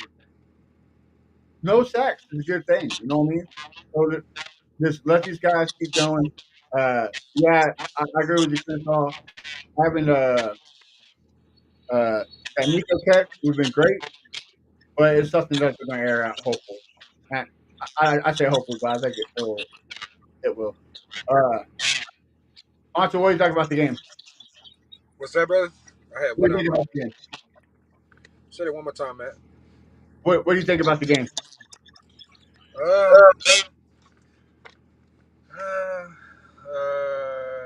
S3: No sacks is a good thing. You know what I mean? So Just let these guys keep going. Yeah, I agree with you, Crenshaw. Having uh, that Nico catch would have been great, but it's something that they're going to air out, hopefully. And I say hopefully, but I think it will. Uh, Anto, what do you think about the game?
S4: What's that, brother? I had
S3: What
S4: what
S3: do you
S4: on
S3: think
S4: my.
S3: about the game?
S4: Say it one more time, man.
S3: What do you think about the game?
S4: Um,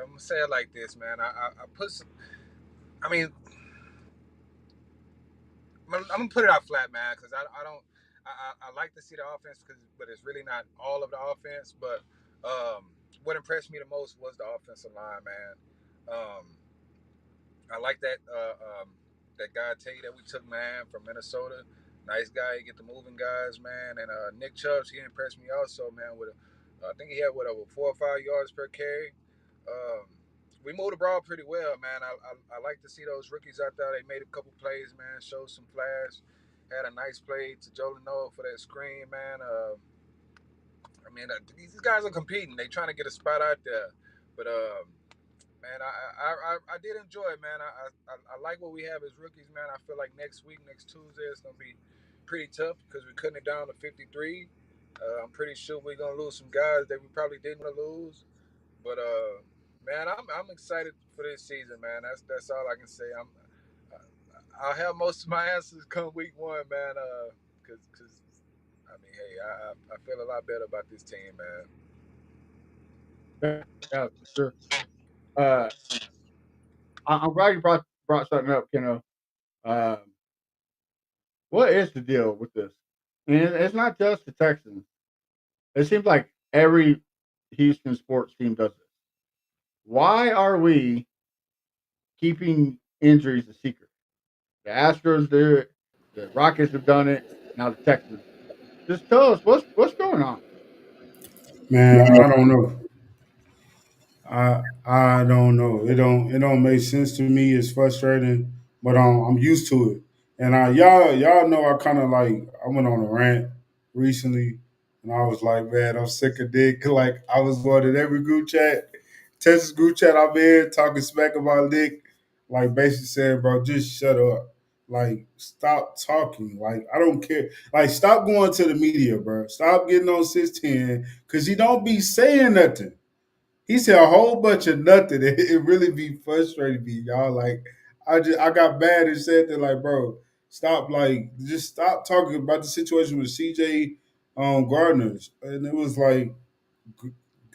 S4: I'm gonna say it like this, man. I put some. I mean, I'm gonna put it out flat, man, because I don't. I like to see the offense, but it's really not all of the offense. But what impressed me the most was the offensive line, man. Um, I like that guy Tate that we took, man, from Minnesota. Nice guy. He get the moving guys, man. And Nick Chubbs, he impressed me also, man. I think he had over 4 or 5 yards per carry. Um, we moved the ball pretty well, man. I like to see those rookies out there. They made a couple plays, man. Showed some flash. Had a nice play to Jalen Noah for that screen, man. I mean, these guys are competing. They trying to get a spot out there, but man, I did enjoy it, man. I like what we have as rookies, man. I feel like next week, next Tuesday, it's gonna be pretty tough because we're cutting it down to 53. I'm pretty sure we're gonna lose some guys that we probably didn't want to lose. But man, I'm excited for this season, man. That's all I can say. I'll have most of my answers come week one, man. Cause I mean, hey, I feel a lot better about this team, man.
S3: Yeah, yeah, for sure. Uh, I'm glad you brought something up, Keno. Um, what is the deal with this? And it's not just the Texans. It seems like every Houston sports team does this. Why are we keeping injuries a secret? The Astros do it. The Rockets have done it. Now the Texans. Just tell us what's going on.
S6: Man, I don't know. I don't know. It don't make sense to me. It's frustrating, but I'm used to it. And y'all know I kind of like I went on a rant recently, and I was like, man, I'm sick of dick. Like I was going in every group chat, Texas group chat I'm in, talking smack about Nick, like basically saying, bro, just shut up. Like stop talking. Like I don't care. Like stop going to the media, bro. Stop getting on 610 because he don't be saying nothing. He said a whole bunch of nothing. It really be frustrating me, y'all. Like I got mad and said that like, bro, stop just stop talking about the situation with CJ Gardner's. And it was like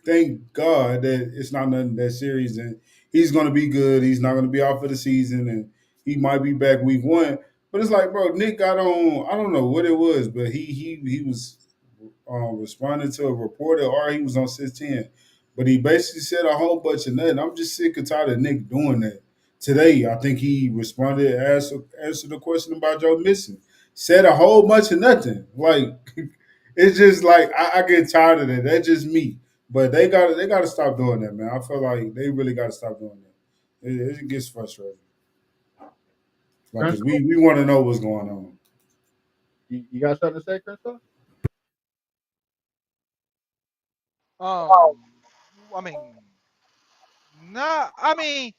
S6: thank God that it's not nothing that serious and he's gonna be good. He's not gonna be out for the season and he might be back week one. But it's like, bro, Nick got on. I don't know what it was, but he was responding to a reporter or he was on 610. But he basically said a whole bunch of nothing. I'm just sick and tired of Nick doing that. Today, I think he responded, answered the question about Joe missing. Said a whole bunch of nothing. Like it's just like I get tired of that. That's just me. But they gotta stop doing that, man. I feel like they really gotta stop doing that. It gets frustrating. Like, cause
S3: Crenshaw,
S6: we want to know what's going on.
S3: you got something to say, Crenshaw?
S5: Um, I mean, nah. I mean,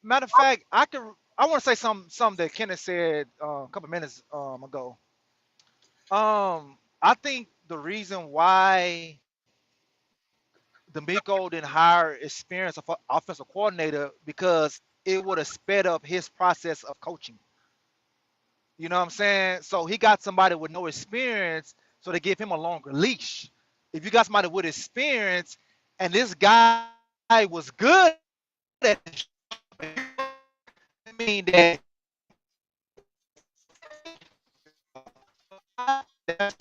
S5: matter of fact, I could. I want to say something that Kenneth said a couple minutes ago. I think the reason why D'Amico didn't hire experienced offensive coordinator because it would have sped up his process of coaching. You know what I'm saying? So he got somebody with no experience, so they give him a longer leash. If you got somebody with experience, and this guy was good at it, I mean that that's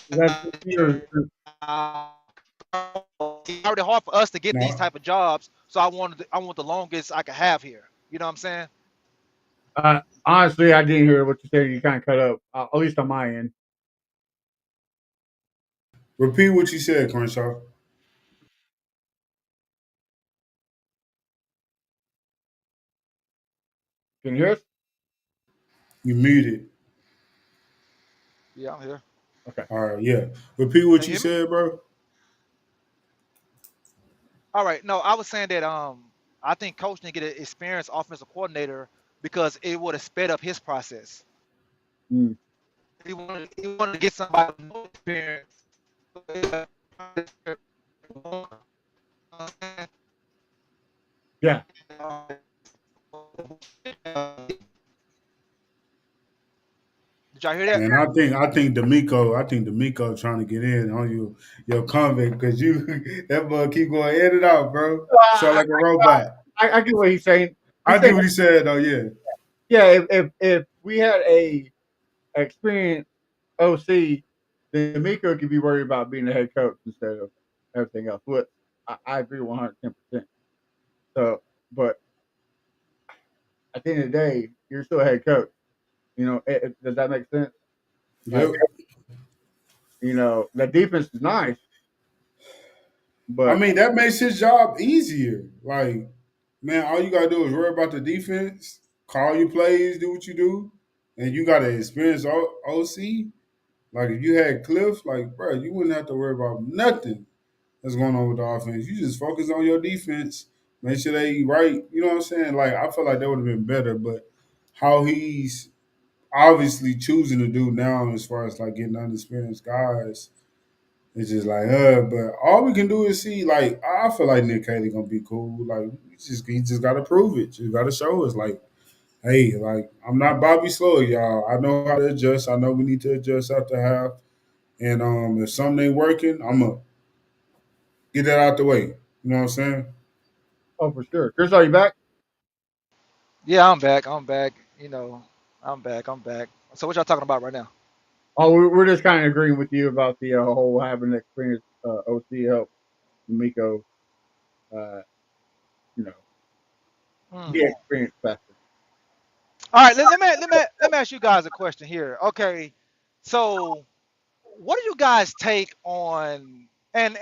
S3: Is that just me or
S5: it's already hard for us to get these
S6: Now,
S5: type of jobs. So I want the longest I could have here. You know what I'm saying?
S3: honestly, I didn't hear what you said. You kind of cut up, at least on my end.
S6: repeat what you said, Crenshaw.
S3: Can you hear us?
S6: You muted.
S5: Yeah, I'm here.
S3: Okay.
S6: All right, yeah. Repeat what
S5: Can
S6: you
S5: you hear me?
S6: said, bro.
S5: All right. No, I was saying that I think coach didn't get an experienced offensive coordinator because it would have sped up his process.
S3: Mm,
S5: He wanted to get somebody with more experience.
S3: yeah.
S5: Did y'all hear that?
S6: And I think D'Amico trying to get in on your convict because you that boy keep going in and out, bro.
S3: Well,
S6: Sound like a robot.
S3: I get what he's saying.
S6: I
S3: He's saying,
S6: get what he said though. Yeah,
S3: yeah, if we had a experienced OC, then D'Amico could be worried about being the head coach instead of everything else. But I agree 110%. So, but at the end of the day, you're still a head coach. Does that make sense? Like,
S6: yep.
S3: the defense is nice,
S6: I
S3: but
S6: mean that makes his job easier. Like, man, all you gotta do is worry about the defense, call your plays, do what you do, and you got an experienced OC. Like if you had Cliff, like bro, you wouldn't have to worry about nothing that's going on with the offense. You just focus on your defense, make sure they right. You know what I'm saying? Like I feel like that would have been better, but how he's obviously choosing to do now as far as like getting unexperienced guys, it's just like but all we can do is see like I feel like Nick Haley gonna be cool. Like he just gotta prove it. Just gotta show us like, hey, like I'm not Bobby Slow, y'all. I know how to adjust. I know we need to adjust after half. And if something ain't working, I'm gonna get that out the way. You know what I'm saying?
S3: oh, for sure. Chris, are you back?
S5: Yeah, I'm back. I'm back. I'm back. I'm back. So what y'all talking about right now?
S3: Oh, we're just kind of agreeing with you about the whole having an experienced OC help D'Amico, uh, you know,
S5: Hmm.
S3: get experienced faster.
S5: All right. Let me ask you guys a question here. Okay. So what do you guys take on and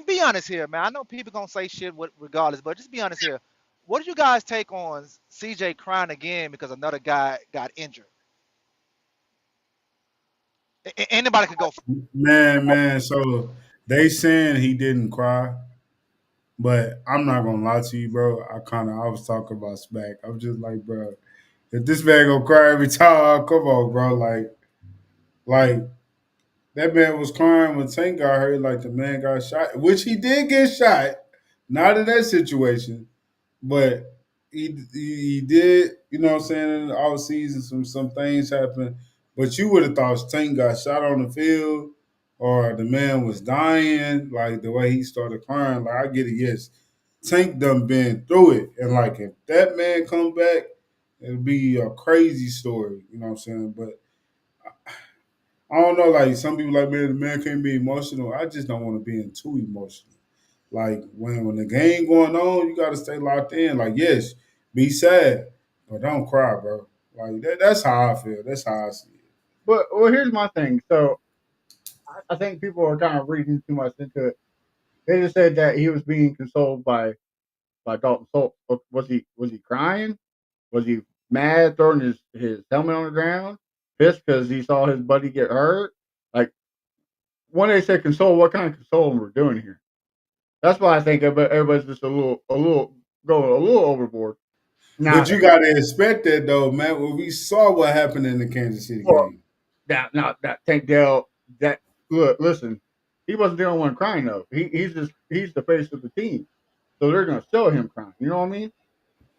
S5: be honest here, man. I know people gonna say shit regardless, but just be honest here. What did you guys take on CJ crying again because another guy got injured? Anybody could go.
S6: Man. So they saying he didn't cry, but I'm not gonna lie to you, bro. I was talking about Smack. I'm just like, bro, if this man gonna cry every time, come on, bro. Like that man was crying when Tank got hurt. Like the man got shot, which he did get shot. Not in that situation. But he did, you know what I'm saying, in the off season some things happened. But you would have thought Tank got shot on the field or the man was dying, like the way he started crying. Like I get it, yes. Tank done been through it. And like if that man come back, it'll be a crazy story, you know what I'm saying? But I don't know, like some people like, man, the man can't be emotional. I just don't want to be in too emotional. Like when the game going on, you gotta stay locked in. Like yes, be sad, but don't cry, bro. Like that's how I feel. That's how I see it.
S3: But well, here's my thing. So I think people are kind of reading too much into it. They just said that he was being consoled by Dalton Schultz. Was he crying? Was he mad, throwing his helmet on the ground, pissed because he saw his buddy get hurt? Like when they said console, what kind of consoling we're doing here? That's why I think everybody's just a little going a little overboard.
S6: But
S3: Now,
S6: you gotta expect that though, man. When we saw what happened in the Kansas City
S3: well,
S6: game.
S3: that Tank Dell that listen, he wasn't the only one crying though. He's the face of the team, so they're gonna show him crying. You know what I mean?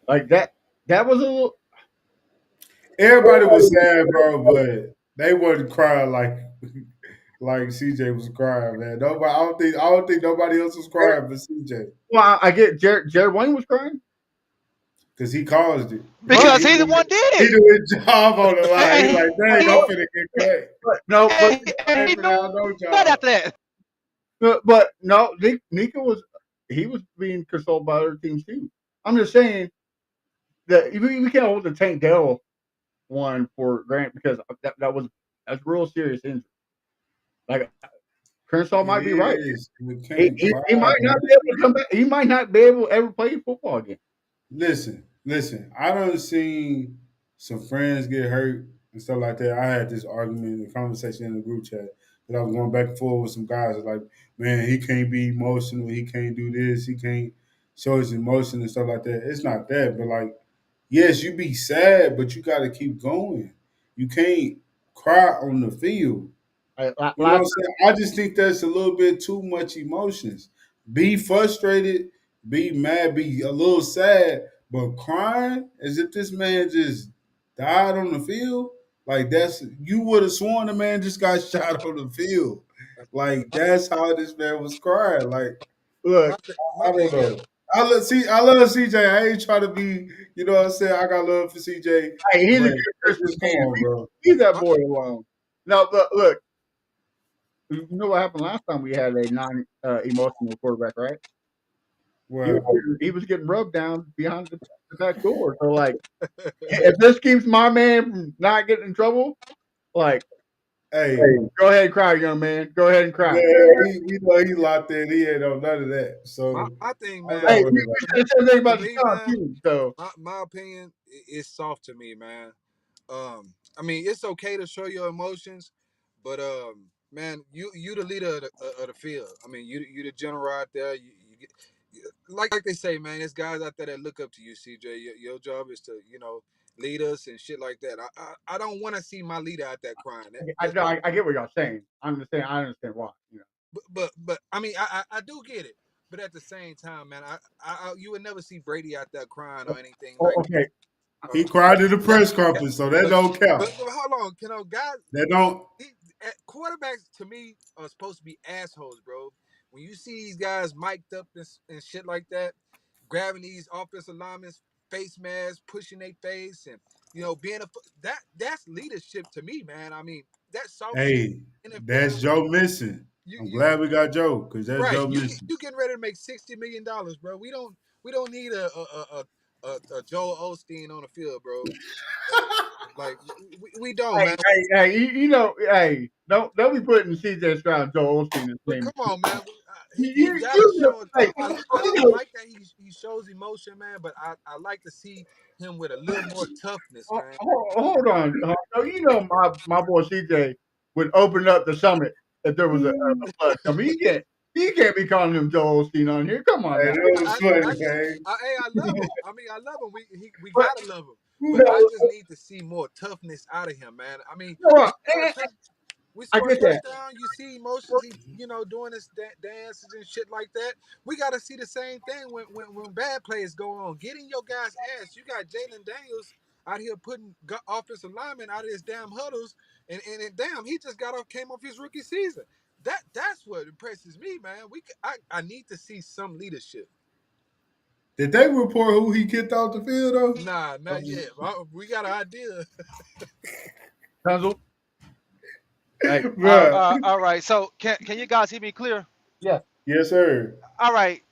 S3: Like that. That was a little.
S6: Everybody was sad, bro, but they wasn't crying like CJ was crying, man. Nobody, I don't think nobody else was crying but CJ
S3: Well, I get Jared Wayne was crying.
S6: because he caused it.
S3: Well,
S5: Because he the one did
S6: He
S5: it.
S6: do his job on the line. He
S5: And,
S6: like, dang, I'm finna get cut.
S3: no, but
S5: and
S6: I
S5: he
S6: ain't finna
S5: knew
S6: have no
S5: that
S6: job.
S5: after that.
S3: but no, Nika was being consoled by other teams too. I'm just saying that we can't hold the Tank Dell one for granted because that's real serious injury. Like Crenshaw
S6: It
S3: might be right.
S6: is. We
S3: He,
S6: can't
S3: he,
S6: cry,
S3: he might not
S6: bro.
S3: be able to come back. He might not be able to ever play football again.
S6: Listen. I done seen some friends get hurt and stuff like that. I had this argument, a conversation in the group chat that I was going back and forth with some guys. Like, man, he can't be emotional. He can't do this. He can't show his emotion and stuff like that. It's not that, but like, yes, you be sad, but you got to keep going. You can't cry on the field. You know what
S3: Last
S6: I'm saying? I just think that's a little bit too much emotions. Be frustrated, be mad, be a little sad, but crying as if this man just died on the field. Like that's you would have sworn the man just got shot on the field. Like
S4: My,
S6: that's how this man was crying. Like
S3: look,
S4: my
S6: I don't
S4: thing is,
S6: know. I love CJ. I ain't trying to be, you know what I'm saying? I got love for CJ,
S3: hey, he's a
S6: but
S3: good
S6: it's
S3: Christian
S6: just come
S3: man.
S6: on, bro.
S3: Leave that
S4: my,
S3: boy alone. No, look, you know what happened last time we had a non-emotional quarterback, right?
S6: What
S3: He was,
S6: happened?
S3: he was getting rubbed down behind the back door. So like, if this keeps my man from not getting in trouble, like,
S6: Hey,
S3: hey, go ahead and cry, young man. Go ahead and cry.
S6: man, we know he locked in. He ain't on none of that.
S4: my,
S6: So
S4: my thing,
S6: I'm
S3: Hey,
S6: not
S4: man.
S6: worried
S3: we
S6: about
S4: To
S3: said
S4: me,
S3: the same thing
S4: to
S3: about
S4: me,
S3: Deshaun
S4: man.
S3: too. So
S4: My opinion is soft to me, man. I mean, it's okay to show your emotions, but man, you the leader of the field. I mean, you the general out there. You get, like they say, man. There's guys out there that look up to you, CJ. Your job is to lead us and shit like that. I don't want to see my leader out there crying. That's just
S3: I get what y'all saying. I understand why.
S4: but I mean I do get it. But at the same time, man, you would never see Brady out there crying or anything
S3: Oh,
S4: like
S3: okay.
S6: he
S4: that.
S6: cried at the
S4: Got,
S6: press
S4: got,
S6: conference, so that
S4: but,
S6: don't count.
S4: but hold on, guys,
S6: That don't.
S4: he, quarterbacks to me are supposed to be assholes, bro. When you see these guys mic'd up and shit like that, grabbing these offensive linemen's face masks, pushing their face, and being that's leadership to me, man. I mean, that soft shit
S6: Hey, that's
S4: NFL.
S6: Joe missing. I'm
S4: You
S6: glad we got Joe because that's
S4: right.
S6: Joe missing.
S4: You getting ready to make $60 million, bro. We don't need a Joel Osteen on the field, bro. Like we don't,
S3: Hey,
S4: man.
S3: hey, hey, don't be putting CJ Stroud and Joel Osteen in the
S4: But
S3: same.
S4: come on, man. He got to
S3: You know,
S4: show it.
S3: like,
S4: I like that he shows emotion, man. But I like to see him with a little more toughness, man.
S3: hold on. So my boy CJ would open up the summit if there was a flood coming. He can't be calling him Joel Osteen on here. Come on
S6: Hey,
S3: now.
S6: that was funny,
S4: I just
S6: man.
S4: hey, I love him. I mean, I love him. We
S3: But
S4: gotta love him. But I
S3: no,
S4: just need to see more toughness out of him, man. I mean,
S3: no,
S4: we score a touch, we
S3: I
S4: score a
S3: get that.
S4: touchdown. You see emotions. He, doing his dances and shit like that. We got to see the same thing when bad plays go on. Get in your guy's ass. You got Jalen Daniels out here putting offensive linemen out of his damn huddles, and damn, he just came off his rookie season. That's what impresses me, man. I need to see some leadership.
S6: Did they report who he kicked off the field though?
S4: Nah, not yet. We got an idea.
S3: Tunzel. Hey,
S6: Bruh.
S5: All right. So can you guys hear me clear?
S3: yeah.
S6: Yes, sir.
S5: All right.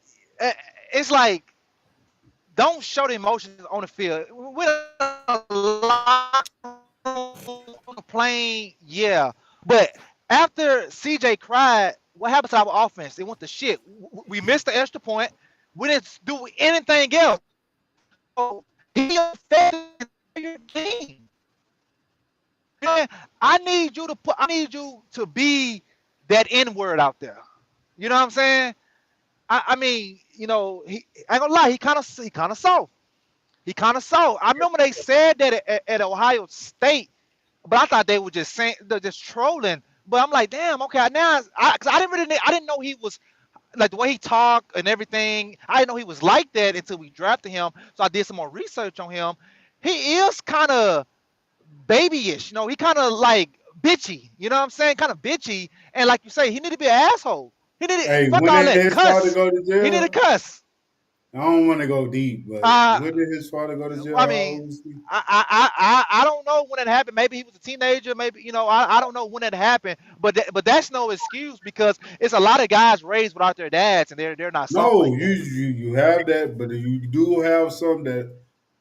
S5: Eh, It's like don't show the emotions on the field. With a locker room on the plane, yeah. But after CJ cried, what happened to our offense? It went to shit. We missed the extra point. We didn't do anything else. So he affected your team. Man, I need you to be that N word out there. You know what I'm saying? I mean, I ain't gonna lie, he kind of soft. He kind of soft. I remember they said that at Ohio State, but I thought they were just saying they're just trolling. But I'm like, damn, okay, now cause I didn't know he was like the way he talked and everything. I didn't know he was like that until we drafted him. So I did some more research on him. He is kind of babyish, he kind of like bitchy. You know what I'm saying? Kind of bitchy. And like you say, he need to be an asshole. He need to
S6: Hey,
S5: fuck
S6: when
S5: all
S6: did
S5: that
S6: his father
S5: cuss.
S6: go to
S5: He need to
S6: jail?
S5: cuss.
S6: I don't want to go deep, but
S5: Uh,
S6: when did his father go to jail?
S5: I
S6: How
S5: mean,
S6: old was he?
S5: I don't know when it happened. Maybe he was a teenager. Maybe I don't know when it happened. But that's no excuse because it's a lot of guys raised without their dads and they're not soft
S6: No,
S5: like
S6: you,
S5: that.
S6: you you have that, but you do have some that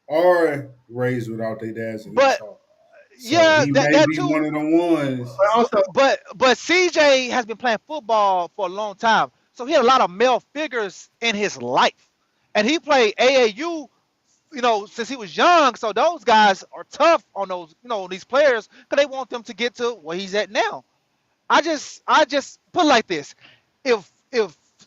S6: are raised without their dads and they
S5: But
S6: saw. So
S5: yeah,
S6: he
S5: that
S6: may
S5: that
S6: be one
S5: too.
S6: of the ones.
S3: But also,
S5: But CJ has been playing football for a long time, so he had a lot of male figures in his life, and he played AAU since he was young. So those guys are tough on those, these players because they want them to get to where he's at now. I just put it like this: if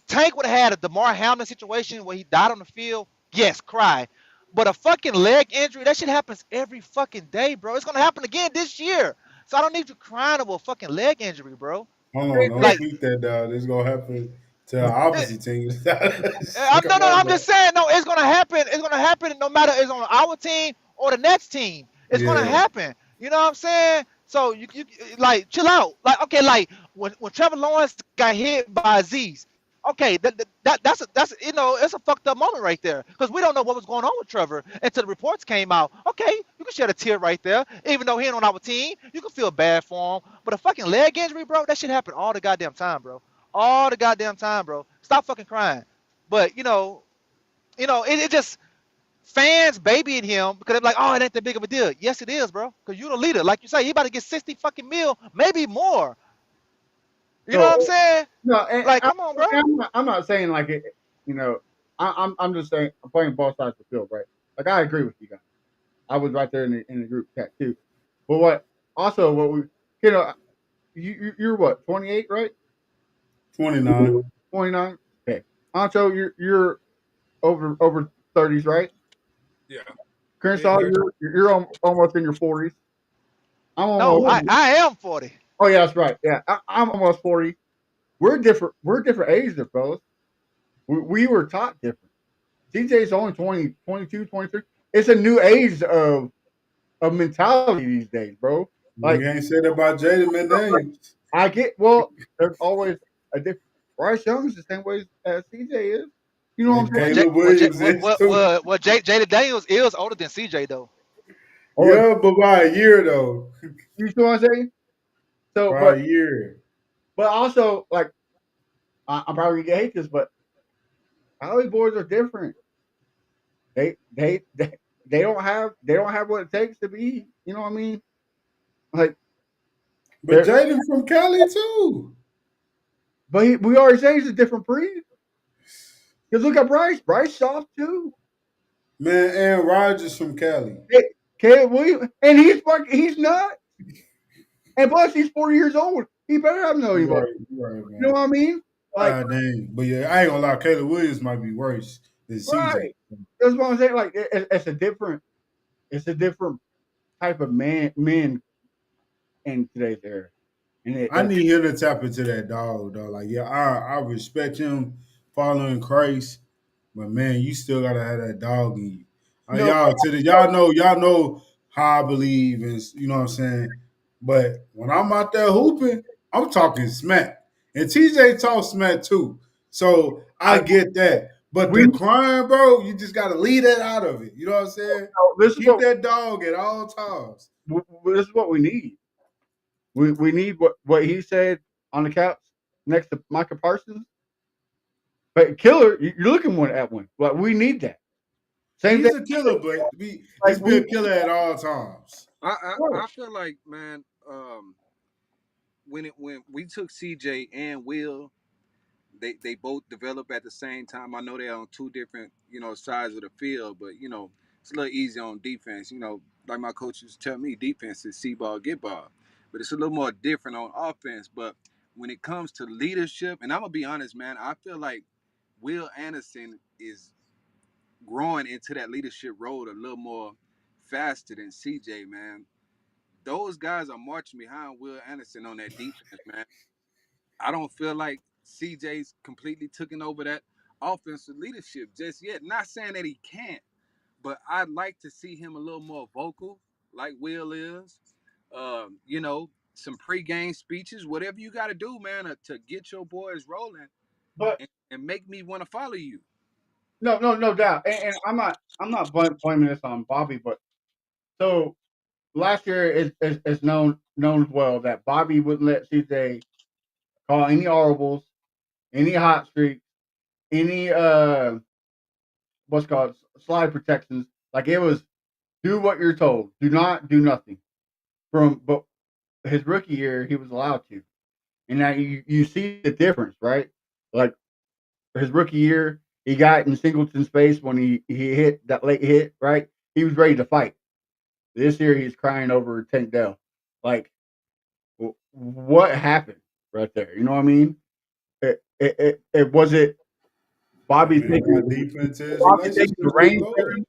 S5: Tank would have had a DeMar Hamlin situation where he died on the field, yes, cry. But a fucking leg injury, that shit happens every fucking day, bro. It's gonna happen again this year. So I don't need you crying over a fucking leg injury, bro.
S6: Hold on,
S3: It,
S6: don't
S3: it,
S5: Like,
S6: speak that down. It's gonna happen to the opposite teams.
S5: No,
S6: Come
S5: no,
S6: on,
S5: I'm
S6: bro.
S5: just saying, no, it's gonna happen. It's gonna happen no matter it's on our team or the next team. It's gonna
S6: Yeah,
S5: happen. You know what I'm saying? So you like chill out. Like okay, like when Trevor Lawrence got hit by Aziz. Okay, that's it's a fucked up moment right there because we don't know what was going on with Trevor until the reports came out. Okay, you can shed a tear right there, even though he ain't on our team. You can feel bad for him, but a fucking leg injury, bro, that shit happen all the goddamn time, bro. All the goddamn time, bro. Stop fucking crying. But it just fans babying him because they're like, oh, it ain't that big of a deal. Yes, it is, bro. Because you're the leader. Like you say, he about to get 60 fucking mil, maybe more. You know what I'm
S3: so
S5: saying?
S3: no, and
S5: Like, come on, bro.
S3: I'm not saying like it. You know, I'm just saying I'm playing both sides of the field, right? Like I agree with you guys. I was right there in the group chat too. But what we you know you're what 28, right?
S6: 29.
S3: 29. Okay, Ancho, you're over 30s, right?
S4: Yeah, mid
S3: Crenshaw,
S4: 30.
S3: you're almost in your 40s. I'm
S5: No, I,
S3: almost.
S5: I am 40.
S3: Oh yeah, that's right. Yeah, I'm almost 40. We're different. We're different ages, fellas. We were taught different. CJ's only 20, 22, 23. It's a new age of mentality these days, bro. Like
S6: You ain't said about Jaden McDaniels
S3: I get there's always a different. Bryce Young's the same way as CJ is. You know what I'm
S6: and
S5: Well,
S3: saying?
S5: J,
S6: Caleb
S5: well, J,
S6: Williams
S5: well,
S6: is
S5: well,
S6: too.
S5: well, well J, Jada Daniels is older than CJ though.
S3: Or
S6: Yeah, but by a year though.
S3: you see what I'm saying? So,
S6: By a year.
S3: but also like I'm probably gonna hate this, but Valley boys are different. They they they they don't have what it takes to be. You know what I mean? Like
S6: But
S3: they're
S6: Jaden from Cali too.
S3: but we already say he's a different breed. Because look at Bryce. Bryce soft too.
S6: Man, Aaron Rodgers from Cali.
S3: Caleb Williams, and he's not. And plus, he's 40 years old. He better have no
S6: You
S3: emotion.
S6: right, you right,
S3: You know
S6: man.
S3: what I mean? Like,
S6: Ah, dang. But yeah, I ain't gonna lie, Caleb Williams might be worse than CJ.
S3: right. That's what I'm saying. Like, it's a different type of men in today's era. And
S6: I need him to tap into that dog though. Like, yeah, I respect him following Christ, but man, you still gotta have that dog in you.
S3: no,
S6: Y'all know how I believe, and you know what I'm saying. But when I'm out there hooping, I'm talking smack, and TJ talks smack too. So I
S3: I
S6: get that. But
S3: we
S6: the crime, bro, you just gotta leave that out of it. You know what I'm saying?
S3: this is
S6: Keep
S3: what
S6: that dog at all times.
S3: this is what we need. We need what he said on the couch next to Micah Parsons. But killer, you're looking at one. Like we need that. Same thing.
S6: He's a killer, but
S3: Like
S6: just be a killer at all times.
S4: I feel like, man, when we took CJ and Will, they both develop at the same time. I know they're on two different sides of the field, but it's a little easy on defense. Like my coaches tell me, defense is see ball, get ball, but it's a little more different on offense. But when it comes to leadership, and I'm gonna be honest, man, I feel like Will Anderson is growing into that leadership role a little more faster than CJ, man. Those guys are marching behind Will Anderson on that defense, man. I don't feel like CJ's completely taken over that offensive leadership just yet. Not saying that he can't, but I'd like to see him a little more vocal, like Will is. Some pregame speeches, whatever you got to do, man, to get your boys rolling
S3: but
S4: and make me want to follow you.
S3: no doubt. And I'm not blaming this on Bobby, but so last year is known well that Bobby wouldn't let CJ call any audibles, any hot streaks, any what's called slide protections. Like it was do what you're told. Do not do nothing. But his rookie year he was allowed to. And now you see the difference, right? Like his rookie year, He got in Singleton's face when he hit that late hit, right? He was ready to fight. This year he's crying over Tank Dell. Like, what happened right there? You know what I mean? It was it
S6: Hey
S3: Bobby
S6: man,
S3: taking
S6: our defenses
S3: Bobby taking the
S6: relationships with the
S3: reins from
S6: Lord.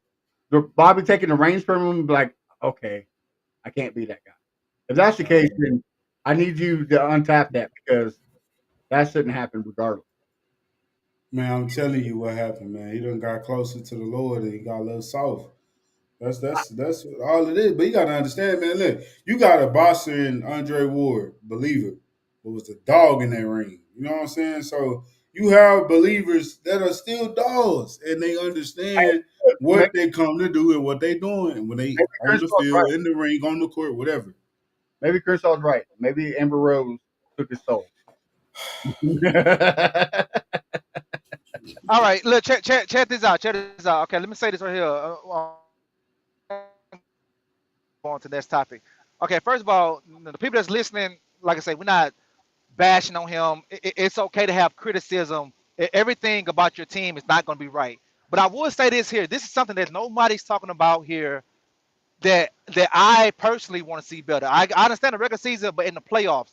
S3: him. Bobby taking the reins from him. Like, okay, I can't be that guy. If that's the case,
S6: Uh,
S3: then I need you to untap that because that shouldn't happen regardless.
S6: Man, I'm telling you what happened, man. He done got closer to the Lord and he got a little soft. That's all it is. But you gotta understand, man. Look, you got a boxer in Andre Ward, believer, who was the dog in that ring. You know what I'm saying? So you have believers that are still dogs, and they understand
S3: Maybe,
S6: what they come to do and what they doing when they
S3: maybe
S6: on the
S3: Crensaw's right.
S6: field, in the ring, on the court, whatever.
S3: Maybe Crensaw's right. Maybe Amber Rose took his soul. Yeah,
S5: All right, look, check this out. Check this out. Okay, let me say this right here. On to the next topic. Okay, first of all, the people that's listening, like I say, we're not bashing on him. It's okay to have criticism. Everything about your team is not going to be right. But I will say this here. This is something that nobody's talking about here that I personally want to see better. I understand the regular season, but in the playoffs,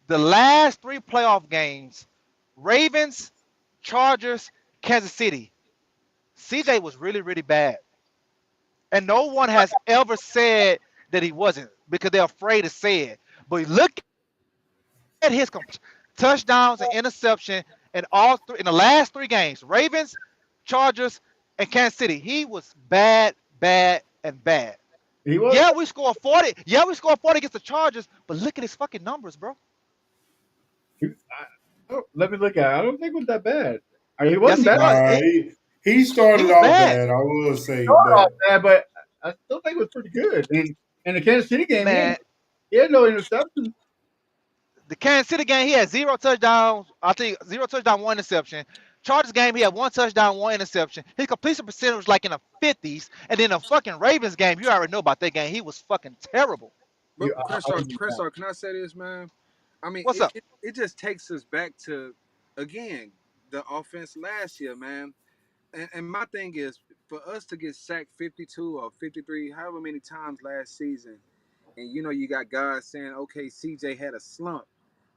S5: the last three playoff games, Ravens, Chargers, Kansas City, CJ was really, really bad. And no one has ever said that he wasn't because they're afraid to say it. But look at his touchdowns and interception in the last three games: Ravens, Chargers, and Kansas City. He was bad, bad, and bad.
S3: he was.
S5: Yeah, we scored 40. Yeah, we scored 40 against the Chargers, but look at his fucking numbers, bro.
S3: Let me look at it. I don't think it was that bad. I mean, he
S5: Yes,
S3: wasn't
S5: he
S3: bad.
S5: was.
S6: He
S5: He
S6: started
S5: was
S6: off
S5: bad,
S6: bad, I will say,
S3: Started off
S6: but
S3: bad, but I still think it was pretty good. And in the Kansas City game,
S5: man.
S3: he had no interceptions.
S5: The Kansas City game, he had zero touchdowns. I think zero touchdown, one interception. Chargers game, he had one touchdown, one interception. His completion percentage was like in the 50s. And then the fucking Ravens game, you already know about that game. He was fucking terrible.
S4: But
S3: I
S4: Crenshaw,
S3: give you that.
S4: Crenshaw, can I say this, man? I mean,
S5: What's up?
S4: it just takes us back to again the offense last year, man. And my thing is for us to get sacked 52 or 53, however many times last season, and you got guys saying, okay, CJ had a slump.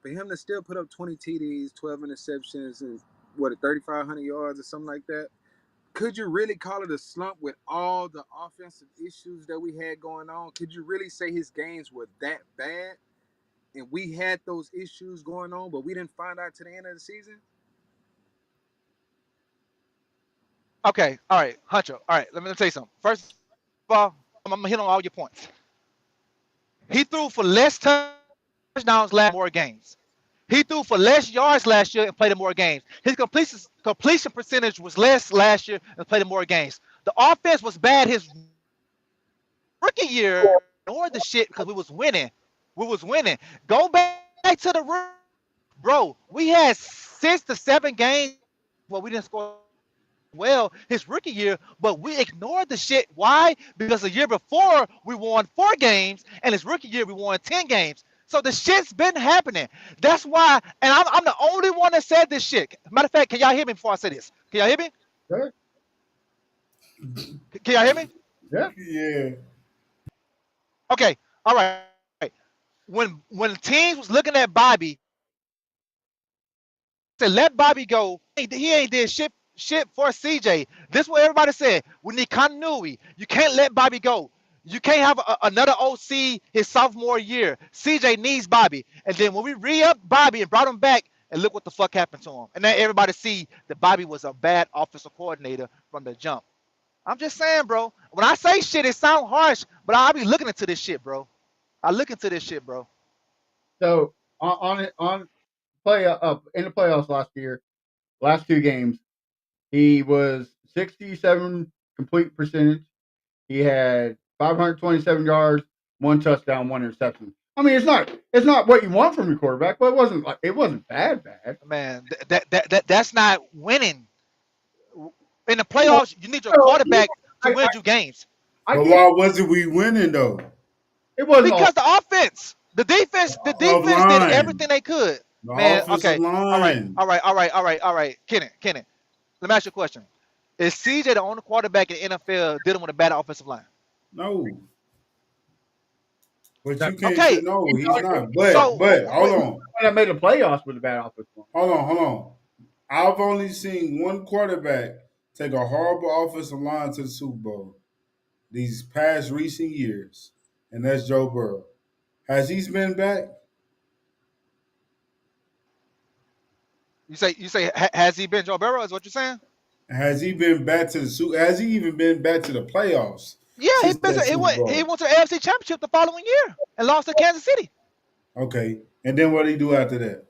S4: For him to still put up 20 TDs, 12 interceptions, and what, 3,500 yards or something like that, could you really call it a slump with all the offensive issues that we had going on? Could you really say his games were that bad? And we had those issues going on, but we didn't find out to the end of the season?
S5: Okay, all right, Hunter. All right, let me tell you something. First of all, I'm gonna hit on all your points. He threw for less touchdowns last year and played in more games. He threw for less yards last year and played in more games. His completion percentage was less last year and played in more games. The offense was bad his rookie year. We ignored the shit because we was winning. We was winning. Go back to the rookie year, bro. We had 6 to 7 games where we didn't score touchdowns. We played well his rookie year, but we ignored the shit. Why? Because the year before we won 4 games, and his rookie year we won 10 games. So the shit's been happening. That's why, and I'm the only one that said this shit. Matter of fact, can y'all hear me before I say this? Can y'all hear me?
S3: Yeah,
S5: Can y'all hear me?
S3: yeah.
S6: yeah.
S5: Okay. All right. When teams was looking at Bobby, said let Bobby go. He ain't did shit for CJ. This is what everybody said. We need continuity. You can't let Bobby go. You can't have another OC his sophomore year. CJ needs Bobby. And then when we re-upped Bobby and brought him back, and look what the fuck happened to him. And now everybody see that Bobby was a bad offensive coordinator from the jump. I'm just saying, bro. When I say shit, it sound harsh, but I'll be looking into this shit, bro. I look into this shit, bro.
S3: So on play up in the playoffs last year, last two games, he was 67 complete percentage. He had 527 yards, one touchdown, one interception. I mean, it's not what you want from your quarterback, but it wasn't bad.
S5: Man, that's not winning. In the
S3: Well,
S5: playoffs, you need your quarterback to
S3: I,
S5: win you games
S3: I
S6: But
S3: get
S6: why wasn't we winning though?
S3: it wasn't all
S5: because the offense, the
S6: Of
S5: defense did
S6: line,
S5: everything they could.
S6: the
S5: Man,
S6: offensive
S5: okay, all right,
S6: line.
S5: all right, all right, all right, all right. Kenny. Let me ask you a question. Is CJ the only quarterback in the NFL dealing with a bad offensive line?
S6: No, but
S3: That
S6: you can't say
S5: Okay,
S6: no.
S3: he's
S6: He's
S3: the
S6: not.
S5: so
S6: But hold
S5: wait,
S3: only
S6: on,
S3: one that made the playoffs with a bad offensive line.
S6: hold on. I've only seen one quarterback take a horrible offensive line to the Super Bowl these past recent years, and that's Joe Burrow. Has he been back?
S5: you say has he been Joe Burrow? Is what you're saying?
S6: Has he been back to the Super? Has he even been back to the playoffs
S5: Yeah, he
S6: since
S5: been
S6: that
S5: he
S6: Super
S5: went he
S6: Bowl?
S5: went to the AFC Championship the following year and lost to Kansas City.
S6: Okay, and then what did he do after that?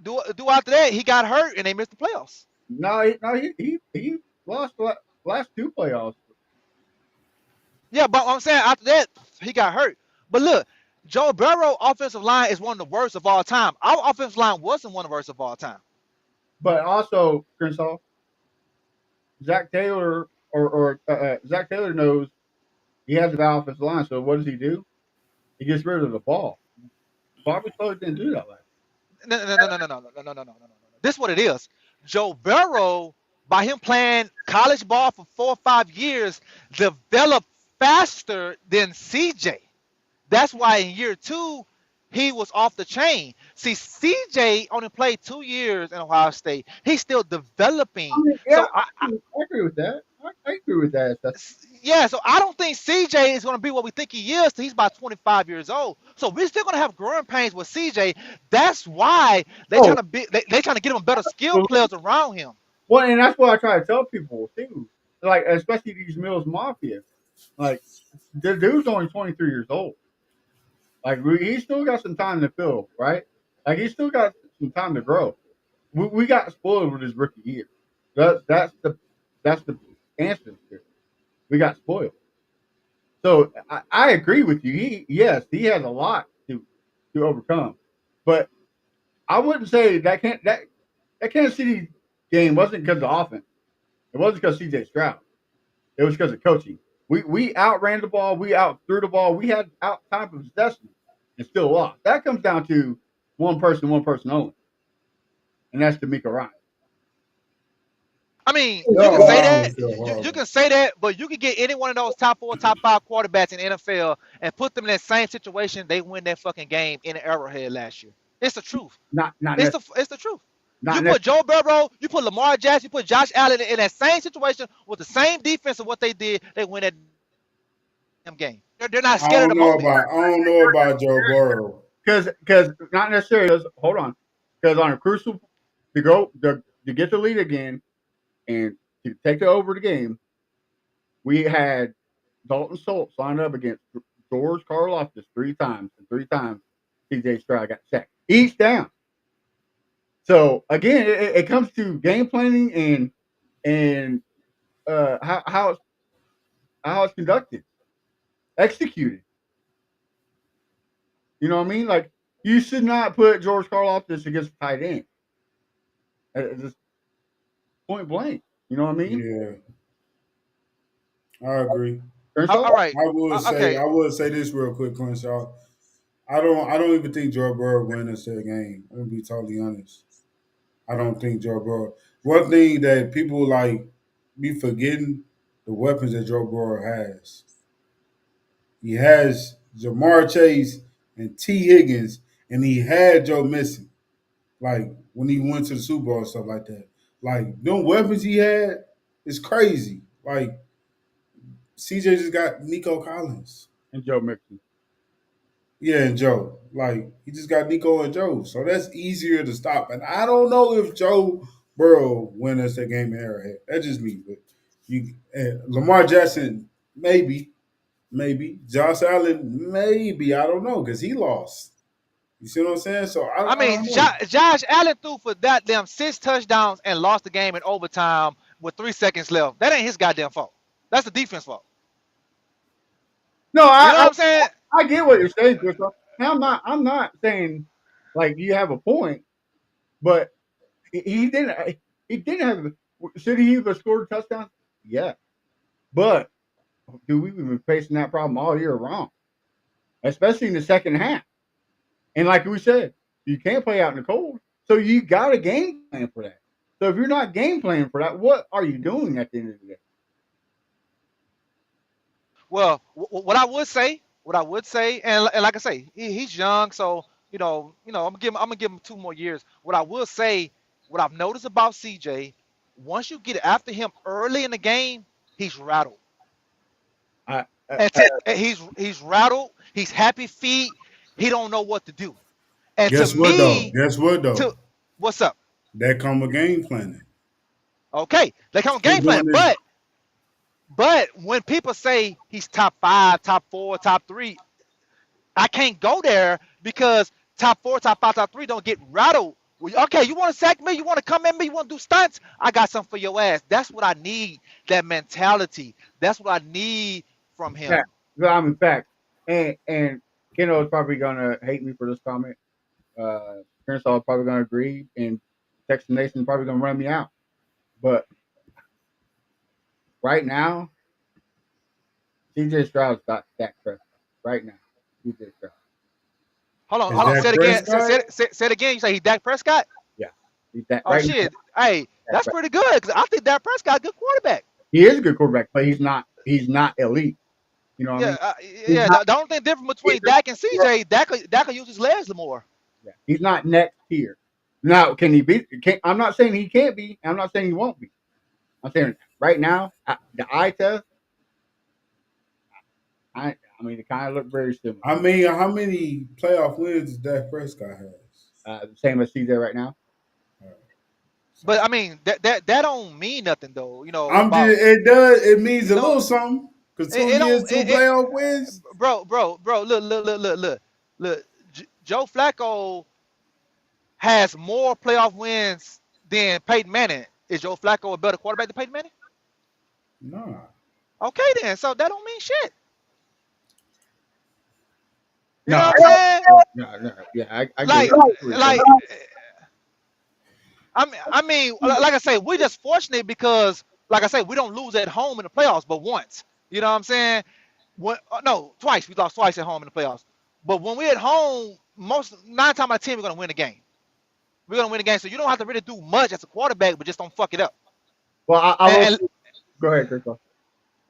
S5: Do after that he got hurt and they missed the playoffs.
S3: No, he lost the last two playoffs.
S5: Yeah, but I'm saying after that he got hurt. But look, Joe Burrow offensive line is one of the worst of all time. Our offensive line wasn't one of the worst of all time.
S3: But also, Crenshaw, Zach Taylor or Zach Taylor knows he has a bad offensive line. So what does he do? He gets rid of the ball. Bobby Slowik didn't do that last.
S5: No. This is what it is. Joe Burrow, by him playing college ball for 4 or 5 years, developed faster than CJ. That's why in year two, he was off the chain. See, CJ only played 2 years in Ohio State. He's still
S3: I
S5: developing.
S3: mean, yeah,
S5: So
S3: I agree with that. I agree with that.
S5: yeah, so I don't think CJ is going to be what we think he is till he's about 25 years old. So we're still going to have growing pains with CJ. That's why they
S3: Oh,
S5: trying to they trying to get him better skill players around him.
S3: well, and that's what I try to tell people too. Like, especially these Mills Mafia. Like, the dude's only 23 years old. Like, he still got some time to fill, right? Like, he still got some time to grow. We got spoiled with his rookie year. That's the answer here. We got spoiled. So I agree with you. He has a lot to overcome, but I wouldn't say that Kansas City game wasn't because of offense. It wasn't because CJ Stroud. It was because of coaching. We outran the ball. We out threw the ball. We had out time of possession and still lost. That comes down to one person only, and that's D'Amico Ryan.
S5: I mean, you
S6: Your
S5: can say
S6: line
S5: that.
S6: was still
S5: You
S6: horrible.
S5: can say that, but you can get any one of those top four, top five quarterbacks in the NFL and put them in that same situation. They win that fucking game in the Arrowhead last year. It's the truth.
S3: Not
S5: It's the truth. You
S3: not
S5: put
S3: necessarily.
S5: Joe Burrow, you put Lamar Jackson, you put Josh Allen in that same situation with the same defense of what they did. They win that damn game. They're not scared of the moment.
S6: I don't know about Joe Burrow.
S3: Because not necessarily. Hold on, because on a crucial to get the lead again and to take it over the game, we had Dalton Schultz lined up against George Karlaftis 3 times, and 3 times CJ Stroud got sacked each down. So again, it comes to game planning and how it's conducted, executed. You know what I mean? Like, you should not put George Karlaftis against a tight end. Just point blank. You know what I mean?
S6: Yeah, I agree.
S3: Crenshaw?
S5: All right. Okay.
S6: I would say this real quick, Crenshaw. I don't even think Joe Burrow win us that game. I'm gonna be totally honest. I don't think Joe Burrow. One thing that people like be forgetting the weapons that Joe Burrow has. He has Jamar Chase and T. Higgins, and he had Joe missing. Like when he went to the Super Bowl and stuff like that. Like them weapons he had is crazy. Like CJ just got Nico Collins.
S3: And Joe Mixon.
S6: Yeah, and Joe. Like he just got Nico and Joe. So that's easier to stop. And I don't know if Joe Burrow win us that game in Arrowhead. That's just me. But Lamar Jackson, maybe. Josh Allen, maybe. I don't know, because he lost. You see what I'm saying? So
S5: I
S6: I
S5: mean,
S6: don't know.
S5: Josh Allen threw for that damn 6 touchdowns and lost the game in overtime with 3 seconds left. That ain't his goddamn fault. That's the defense fault.
S3: No,
S5: You know what I'm saying?
S3: I get what you're saying, Crenshaw. Now I'm not saying like you have a point, but he didn't he didn't have should he have scored a touchdown? Yeah. But dude, we've been facing that problem all year long, especially in the second half. And like we said, you can't play out in the cold. So you got a game plan for that. So if you're not game planning for that, what are you doing at the end of the day?
S5: Well, what I would say, and like I say, he's young, so I'm gonna give him 2 more years. What I will say, what I've noticed about CJ, once you get after him early in the game, he's rattled,
S3: I, I,
S5: and
S3: I,
S5: he's rattled. He's happy feet. He don't know what to do. And to
S6: Guess what though?
S5: me,
S6: Guess what
S5: to
S6: though?
S5: what's up?
S6: That come with game planning.
S5: Okay, they come
S6: Quit
S5: game plan,
S6: doing this.
S5: but when people say he's top five, top four, top three, I can't go there because top four, top five, top three don't get rattled. Okay, you want to sack me? You want to come at me? You want to do stunts? I got something for your ass. That's what I need. That mentality. That's what I need from him.
S3: fact. I'm in fact. And Keno is probably gonna hate me for this comment. Kennesaw is probably gonna agree, and Texas Nation is probably gonna run me out. But right now, CJ Stroud's got Dak Prescott. Right now, CJ Stroud.
S6: Is
S5: Hold on.
S6: that
S5: Say it again.
S6: Prescott?
S5: Say it again. You say he's Dak Prescott?
S3: Yeah, he's that
S5: Oh
S3: right now.
S5: shit. Hey,
S3: Dak
S5: that's
S3: Prescott.
S5: pretty good because I think Dak Prescott a good quarterback.
S3: He is a good quarterback, but he's not. He's not elite. You know what I
S5: Yeah,
S3: mean? He's not.
S5: The only thing different
S3: He's
S5: between Dak and CJ, Dak will use his legs more.
S3: yeah, he's not next tier. Now, can he be? I'm not saying he can't be. I'm not saying he won't be. I'm saying right now, the eye test. I mean, it kind of look very similar.
S6: I mean, how many playoff wins does Dak Prescott has?
S3: The same as CJ right now.
S5: But I mean, that don't mean nothing though.
S6: I'm
S5: About
S6: just it does it means a
S5: no,
S6: little something because
S5: it,
S6: 2 years,
S5: don't.
S6: two playoff wins.
S5: Bro. Look. Joe Flacco has more playoff wins than Peyton Manning. Is Joe Flacco a better quarterback than Peyton Manning?
S6: Nah,
S5: Okay, then. So that don't mean shit. You
S3: No,
S5: know what I'm saying?
S3: yeah, I agree.
S5: Like, like like I say, we're just fortunate because, like I say, we don't lose at home in the playoffs, but once. You know what I'm saying? No, twice. We lost twice at home in the playoffs. But when we're at home, 9 times out of 10, we're gonna win the game. We're gonna win the game. So you don't have to really do much as a quarterback, but just don't fuck it up.
S3: Well, I will
S5: And
S3: go ahead, Chris.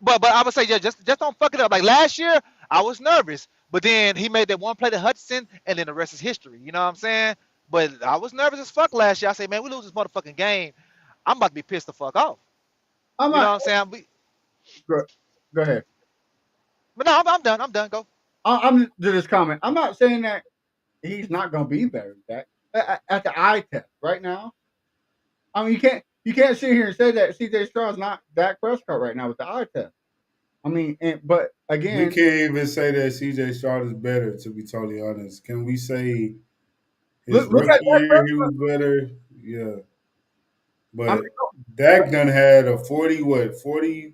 S5: but I would say just don't fuck it up. Like last year, I was nervous, but then he made that one play to Hudson, and then the rest is history. You know what I'm saying? But I was nervous as fuck last year. I say, man, we lose this motherfucking game. I'm about to be pissed the fuck off.
S3: I'm
S5: You know what
S3: not.
S5: I'm saying?
S3: Go ahead.
S5: But no, I'm done. I'm done. Go.
S3: I'm to this comment. I'm not saying that he's not going to be better than that at the eye test right now. I mean, you can't sit here and say that CJ Stroud's not Dak Prescott right now with the eye test. I mean, but
S6: we
S3: again,
S6: can't even say that CJ Stroud is better. To be totally honest, can we say his
S3: look at
S6: rookie
S3: Dak
S6: year he
S3: Prescott.
S6: was better? Yeah,
S3: I mean,
S6: but Dak done had a 40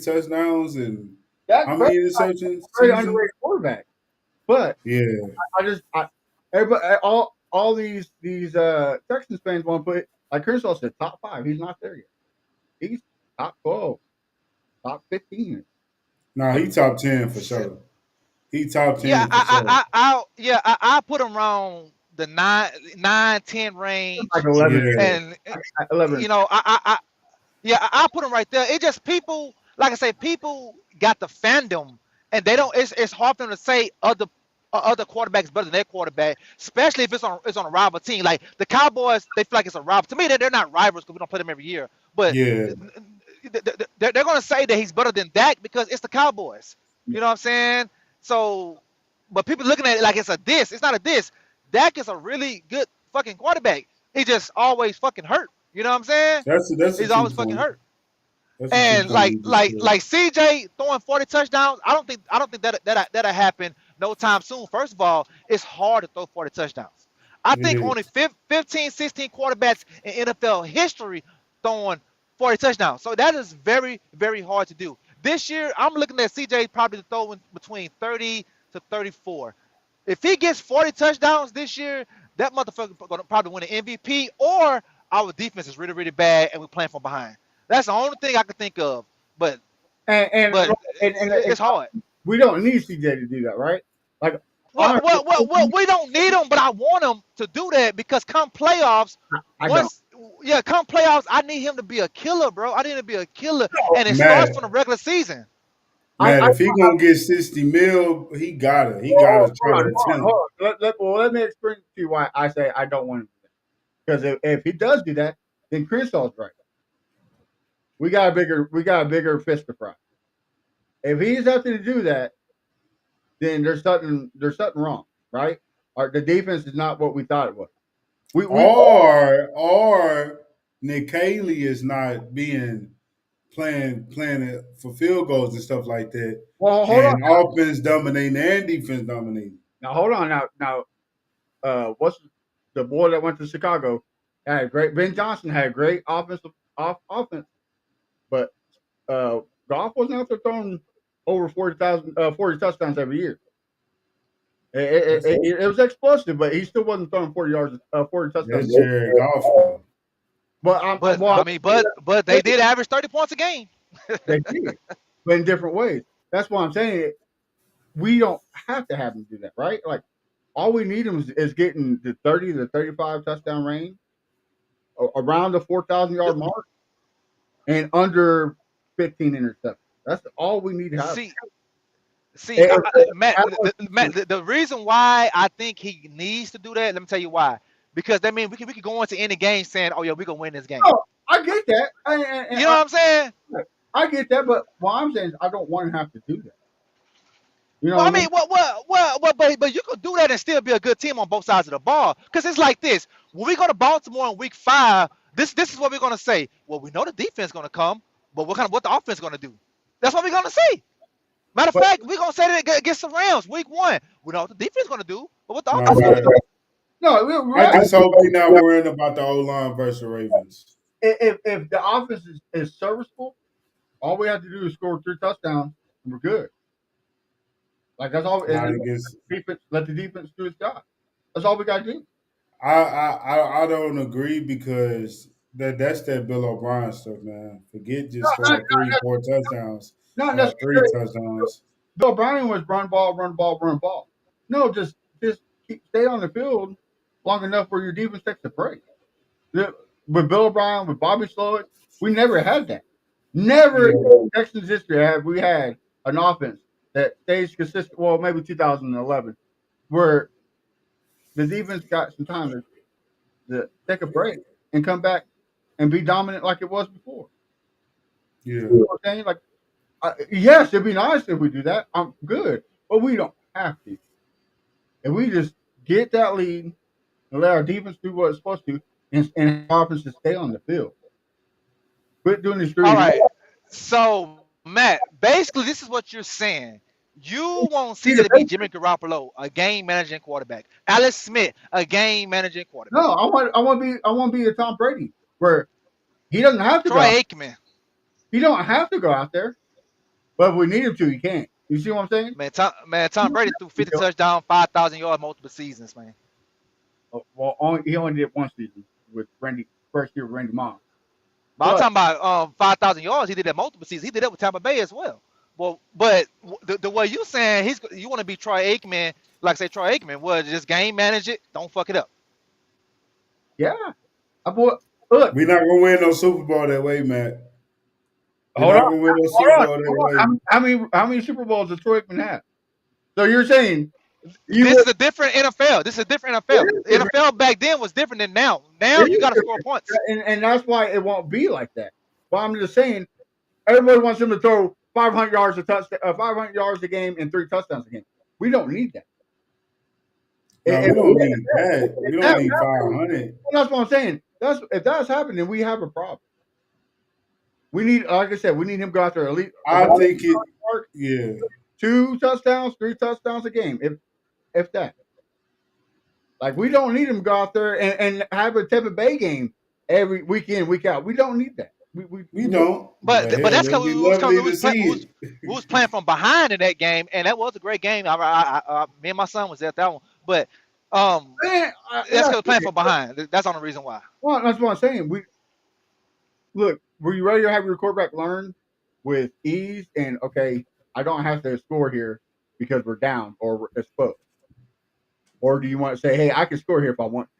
S6: touchdowns and
S3: Dak
S6: how many
S3: Prescott
S6: interceptions
S3: is a very
S6: season?
S3: underrated quarterback. But
S6: Yeah,
S3: everybody, all these Texans fans want to put like Kershaw said top 5. He's not there yet. He's top 12, top 15.
S6: nah, he top 10 for sure. He top
S5: Yeah,
S6: 10 for sure.
S5: I put him around the 9, 10
S3: Like
S5: range,
S3: 11,
S6: Yeah,
S5: and
S3: 11.
S5: I put him right there. It just people, like I say, people got the fandom, and they don't. It's hard for them to say other quarterbacks better than their quarterback, especially if it's on a rival team. Like the Cowboys, they feel like it's a rival. To me, they're not rivals because we don't play them every year. But
S6: yeah.
S5: they're going to say that he's better than Dak because it's the Cowboys. You know what I'm saying? So, but people looking at it like it's a diss. It's not a diss. Dak is a really good fucking quarterback. He just always fucking hurt. You know what I'm saying?
S6: That's a
S5: He's
S6: true
S5: always fucking
S6: point.
S5: hurt.
S6: That's a true
S5: And
S6: point
S5: like
S6: you just
S5: like
S6: said.
S5: like CJ throwing 40 touchdowns, I don't think that'll happen no time soon. First of all, it's hard to throw 40 touchdowns. I
S6: It
S5: think
S6: is.
S5: only 15, 16 quarterbacks in NFL history throwing 40 touchdowns. So that is very, very hard to do. This year, I'm looking at CJ probably to throw in between 30 to 34. If he gets 40 touchdowns this year, that motherfucker gonna probably win an MVP, or our defense is really, really bad and we're playing from behind. That's the only thing I can think of. But
S3: And and,
S5: but
S3: and
S5: it's hard.
S3: we don't need CJ to do that, right? Like
S5: Well,
S3: honestly,
S5: well, well, well, we don't need him, but I want him to do that because come playoffs,
S3: I don't.
S5: come playoffs, I need him to be a killer, bro. I need him to be a killer, and it
S6: Matt,
S5: starts from the regular season.
S6: Matt,
S3: I
S6: if he gonna get 60 mil, he gotta
S3: hold
S6: try
S3: on,
S6: to
S3: hold on,
S6: attempt.
S3: hold on. Let me explain to you why I say I don't want him to do that. Because if he does do that, then Crenshaw's right. We got a bigger fist to fry. If he's up to do that, then there's something wrong, right? Or the defense is not what we thought it was. We
S6: Or Nick Haley is not being playing it for field goals and stuff like that.
S3: well hold on
S6: And offense dominating and defense dominating.
S3: now hold on now what's the boy that went to Chicago had great Ben Johnson had great offense, but Goff wasn't out there throwing over 40 touchdowns every year. It was explosive, but he still wasn't throwing 40 touchdowns.
S6: That's Jared Goff though.
S3: But
S5: But
S3: well,
S5: I mean, but they did average 30 points a game.
S3: they did, but in different ways. That's why I'm saying we don't have to have him do that, right? Like all we need him is getting the 30 to 35 touchdown range, around the 4,000-yard mark, and under 15 interceptions. That's all we need to have.
S5: See,
S3: And-
S5: Matt, the reason why I think he needs to do that, let me tell you why. Because that means we could go into any game saying, "Oh yeah, we gonna win this game."
S3: No, I get that.
S5: You know what I'm saying?
S3: I get that, but what I'm saying is I don't want to have to do that. You know
S5: Well, I
S3: what I
S5: mean, but you could do that and still be a good team on both sides of the ball. Because it's like this: when we go to Baltimore in Week 5, this is what we're gonna say. Well, we know the defense gonna come, but what the offense gonna do? That's what we're gonna say. Matter of
S3: But-
S5: fact, we're gonna say that against the Rams Week 1. We know what the defense gonna do, but what the
S6: No,
S5: offense gonna do?
S3: No,
S6: I just hope we're not worrying about the O-line versus the Ravens.
S3: if the offense is serviceable, all we have to do is score 3 touchdowns, and we're good. Like that's all.
S6: Not
S3: And
S6: against.
S3: let the defense do its job. That's all we got to do.
S6: I don't agree because that's that Bill O'Brien stuff, man. Forget just
S3: No,
S6: scoring 3-4 touchdowns.
S3: Not
S6: 3
S3: necessarily.
S6: touchdowns.
S3: Bill O'Brien was run ball, run ball, run ball. No, just stay on the field long enough where your defense takes a break. With Bill O'Brien, with Bobby Slowick, we never had that. Never in Texans history have we had an offense that stays consistent. Well, maybe 2011, where the defense got some time to take a break and come back and be dominant like it was before.
S6: Yeah.
S3: You know what I'm saying? Like, yes, it'd be nice if we do that. I'm good, but we don't have to. If we just get that lead and let our defense do what it's supposed to, and our offense to stay on the field. Quit doing these
S5: All
S3: screws.
S5: right. So, Matt, basically, this is what you're saying. You want Caesar to be Jimmy Garoppolo, a game managing quarterback. Alex Smith, a game managing quarterback.
S3: No, I want to be a Tom Brady where he doesn't have to
S5: Troy
S3: go.
S5: Aikman.
S3: He don't have to go out there, but if we need him to, he can't. You see what I'm saying?
S5: Tom Brady threw 50 touchdowns, 5,000 yards, multiple seasons, man.
S3: Well, he only did one season with first year with Randy Moss.
S5: But I'm talking about 5,000 yards. He did that multiple seasons. He did that with Tampa Bay as well. Well, but the way you saying you want to be Troy Aikman, like say Troy Aikman, was just game manage it, don't fuck it up.
S3: Yeah, look.
S6: We're not gonna win no Super Bowl that way, Matt.
S3: Hold on.
S6: Win no Super Bowl that way.
S3: How many Super Bowls does Troy Aikman have? So you're saying
S5: This is a different NFL. This is a different NFL. NFL back then was different than now. Now you got to score points.
S3: and that's why it won't be like that. But I'm just saying, everybody wants him to throw 500 yards 500 yards a game and 3 touchdowns a game. We don't need that.
S6: No, we don't need that. We don't need 500.
S3: Well, that's what I'm saying. If that's happening, we have a problem. We need, like I said, we need him to go out there at least.
S6: I think it. Yeah.
S3: 2 touchdowns, 3 touchdowns a game, if that. Like we don't need him to go out there and have a Tampa Bay game every week in, week out. We don't need that.
S6: We don't.
S5: But that's because we was playing from behind in that game, and that was a great game. Me and my son was at that one. But that's because playing from behind. That's the only reason why.
S3: Well, that's what I'm saying. Were you ready to have your quarterback learn with ease and okay, I don't have to score here because we're down or we're exposed? Or do you want to say, hey, I can score here if I want to?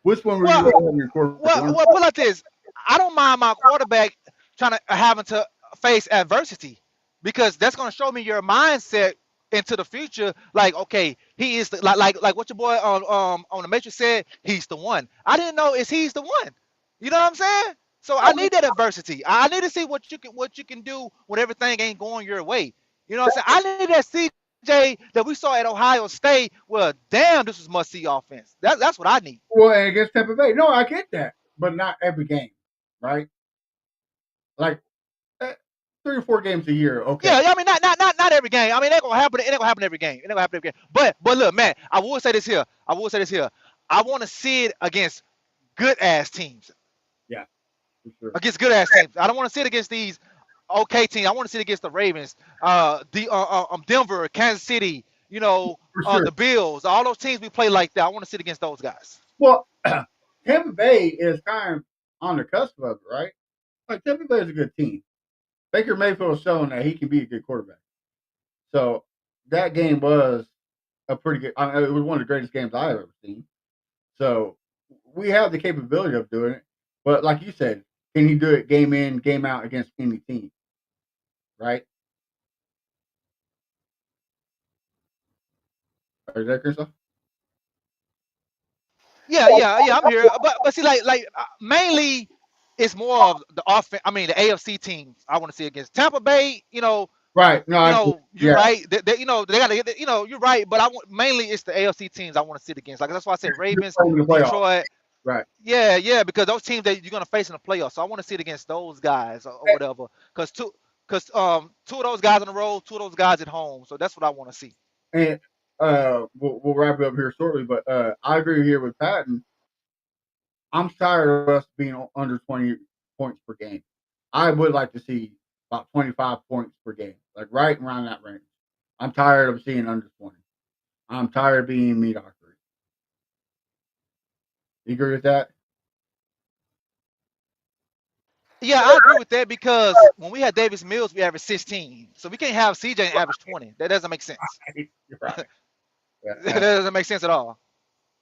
S3: Which one were you
S5: Well,
S3: rather have your quarterback?
S5: well, put it like this. I don't mind my quarterback trying to having to face adversity because that's going to show me your mindset into the future. Like, okay, he is the, like what your boy on the Matrix said. He's the one. I didn't know is he's the one. You know what I'm saying? So I need that adversity. I need to see what you can do when everything ain't going your way. You know what I'm saying? I need that CJ that we saw at Ohio State. Well, damn, this was must see offense. That's what I need.
S3: Well, and against Tampa Bay. No, I get that, but not every game, right? Like 3 or 4 games a year. Okay.
S5: Yeah, I mean, not every game. I mean, it ain't gonna happen. It ain't gonna happen every game. It ain't gonna happen every game. But look, man, I will say this here. I will say this here. I want to see it against good ass teams.
S3: Yeah, for sure.
S5: Against good ass teams. I don't want to see it against these okay teams. I want to see it against the Ravens, Denver, Kansas City. You know,
S3: For sure.
S5: the Bills. All those teams we play like that. I want to see it against those guys.
S3: Well, Tampa Bay is kind of on the cusp of it, right? Like Tampa Bay is a good team. Baker Mayfield has shown that he can be a good quarterback. So that game was a pretty good. I mean, it was one of the greatest games I've ever seen. So we have the capability of doing it, but like you said, can he do it game in, game out against any team? Right? Is that Christoph?
S5: Yeah. I'm here, but see, mainly it's more of the offense. I mean, the AFC teams I want to see against Tampa Bay.
S3: Right. No,
S5: You're
S3: yeah.
S5: right. They got to get. You're right. But I want mainly it's the AFC teams I want to see it against. Like that's why I said Ravens,
S3: You're playing the playoffs.
S5: Detroit.
S3: Right.
S5: Yeah, because those teams that you're gonna face in the playoffs. So I want to see it against those guys or whatever. Because two of those guys on the road, two of those guys at home. So that's what I want to see.
S3: And we'll wrap it up here shortly, but I agree here with Patton. I'm tired of us being under 20 points per game. I would like to see about 25 points per game, like right around that range. I'm tired of seeing under 20. I'm tired of being mediocrity. You agree with that?
S5: Yeah, I agree with that because when we had Davis Mills, we averaged 16. So we can't have CJ average 20. That doesn't make sense.
S3: You're right.
S5: That doesn't make sense at all.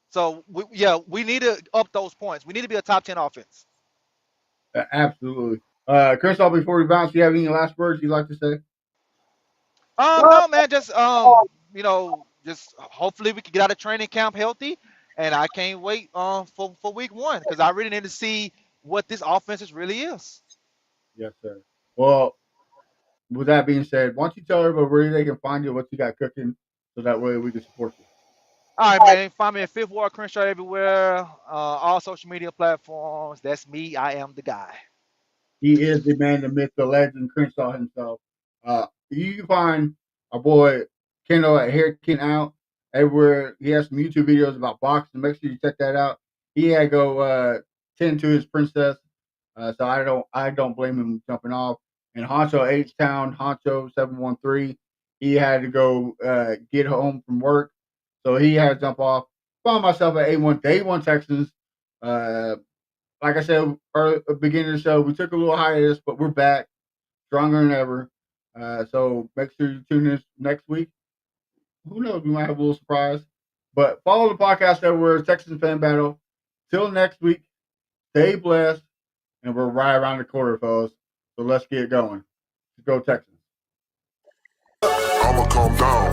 S5: So we need to up those points. We need to be a top 10 offense.
S3: Absolutely. Christoph, before we bounce, do you have any last words you'd like to say?
S5: No, man, just just hopefully we can get out of training camp healthy, and I can't wait for week 1 because I really need to see what this offense really is.
S3: Yes, sir. Well, with that being said, why don't you tell everybody where they can find you, what you got cooking, so that way we can support you.
S5: All right, man. Find me at Fifth Ward Crenshaw everywhere, all social media platforms. That's me. I am the guy.
S3: He is the man, the myth, the legend, Crenshaw himself. You can find our boy Kendall at Hair King Out everywhere. He has some YouTube videos about boxing. Make sure you check that out. He had to go tend to his princess, so I don't blame him jumping off. And Honcho H Town, Honcho 713, he had to go get home from work, so he had to jump off. Found myself at A1 Day One Texans. Like I said, beginning of the show, we took a little hiatus, but we're back stronger than ever. So make sure you tune in next week. Who knows? We might have a little surprise. But follow the podcast everywhere, Texans Fan Battle. Till next week, stay blessed, and we're right around the corner, fellas. So let's get going. Let's go, Texans.
S2: I'ma calm down.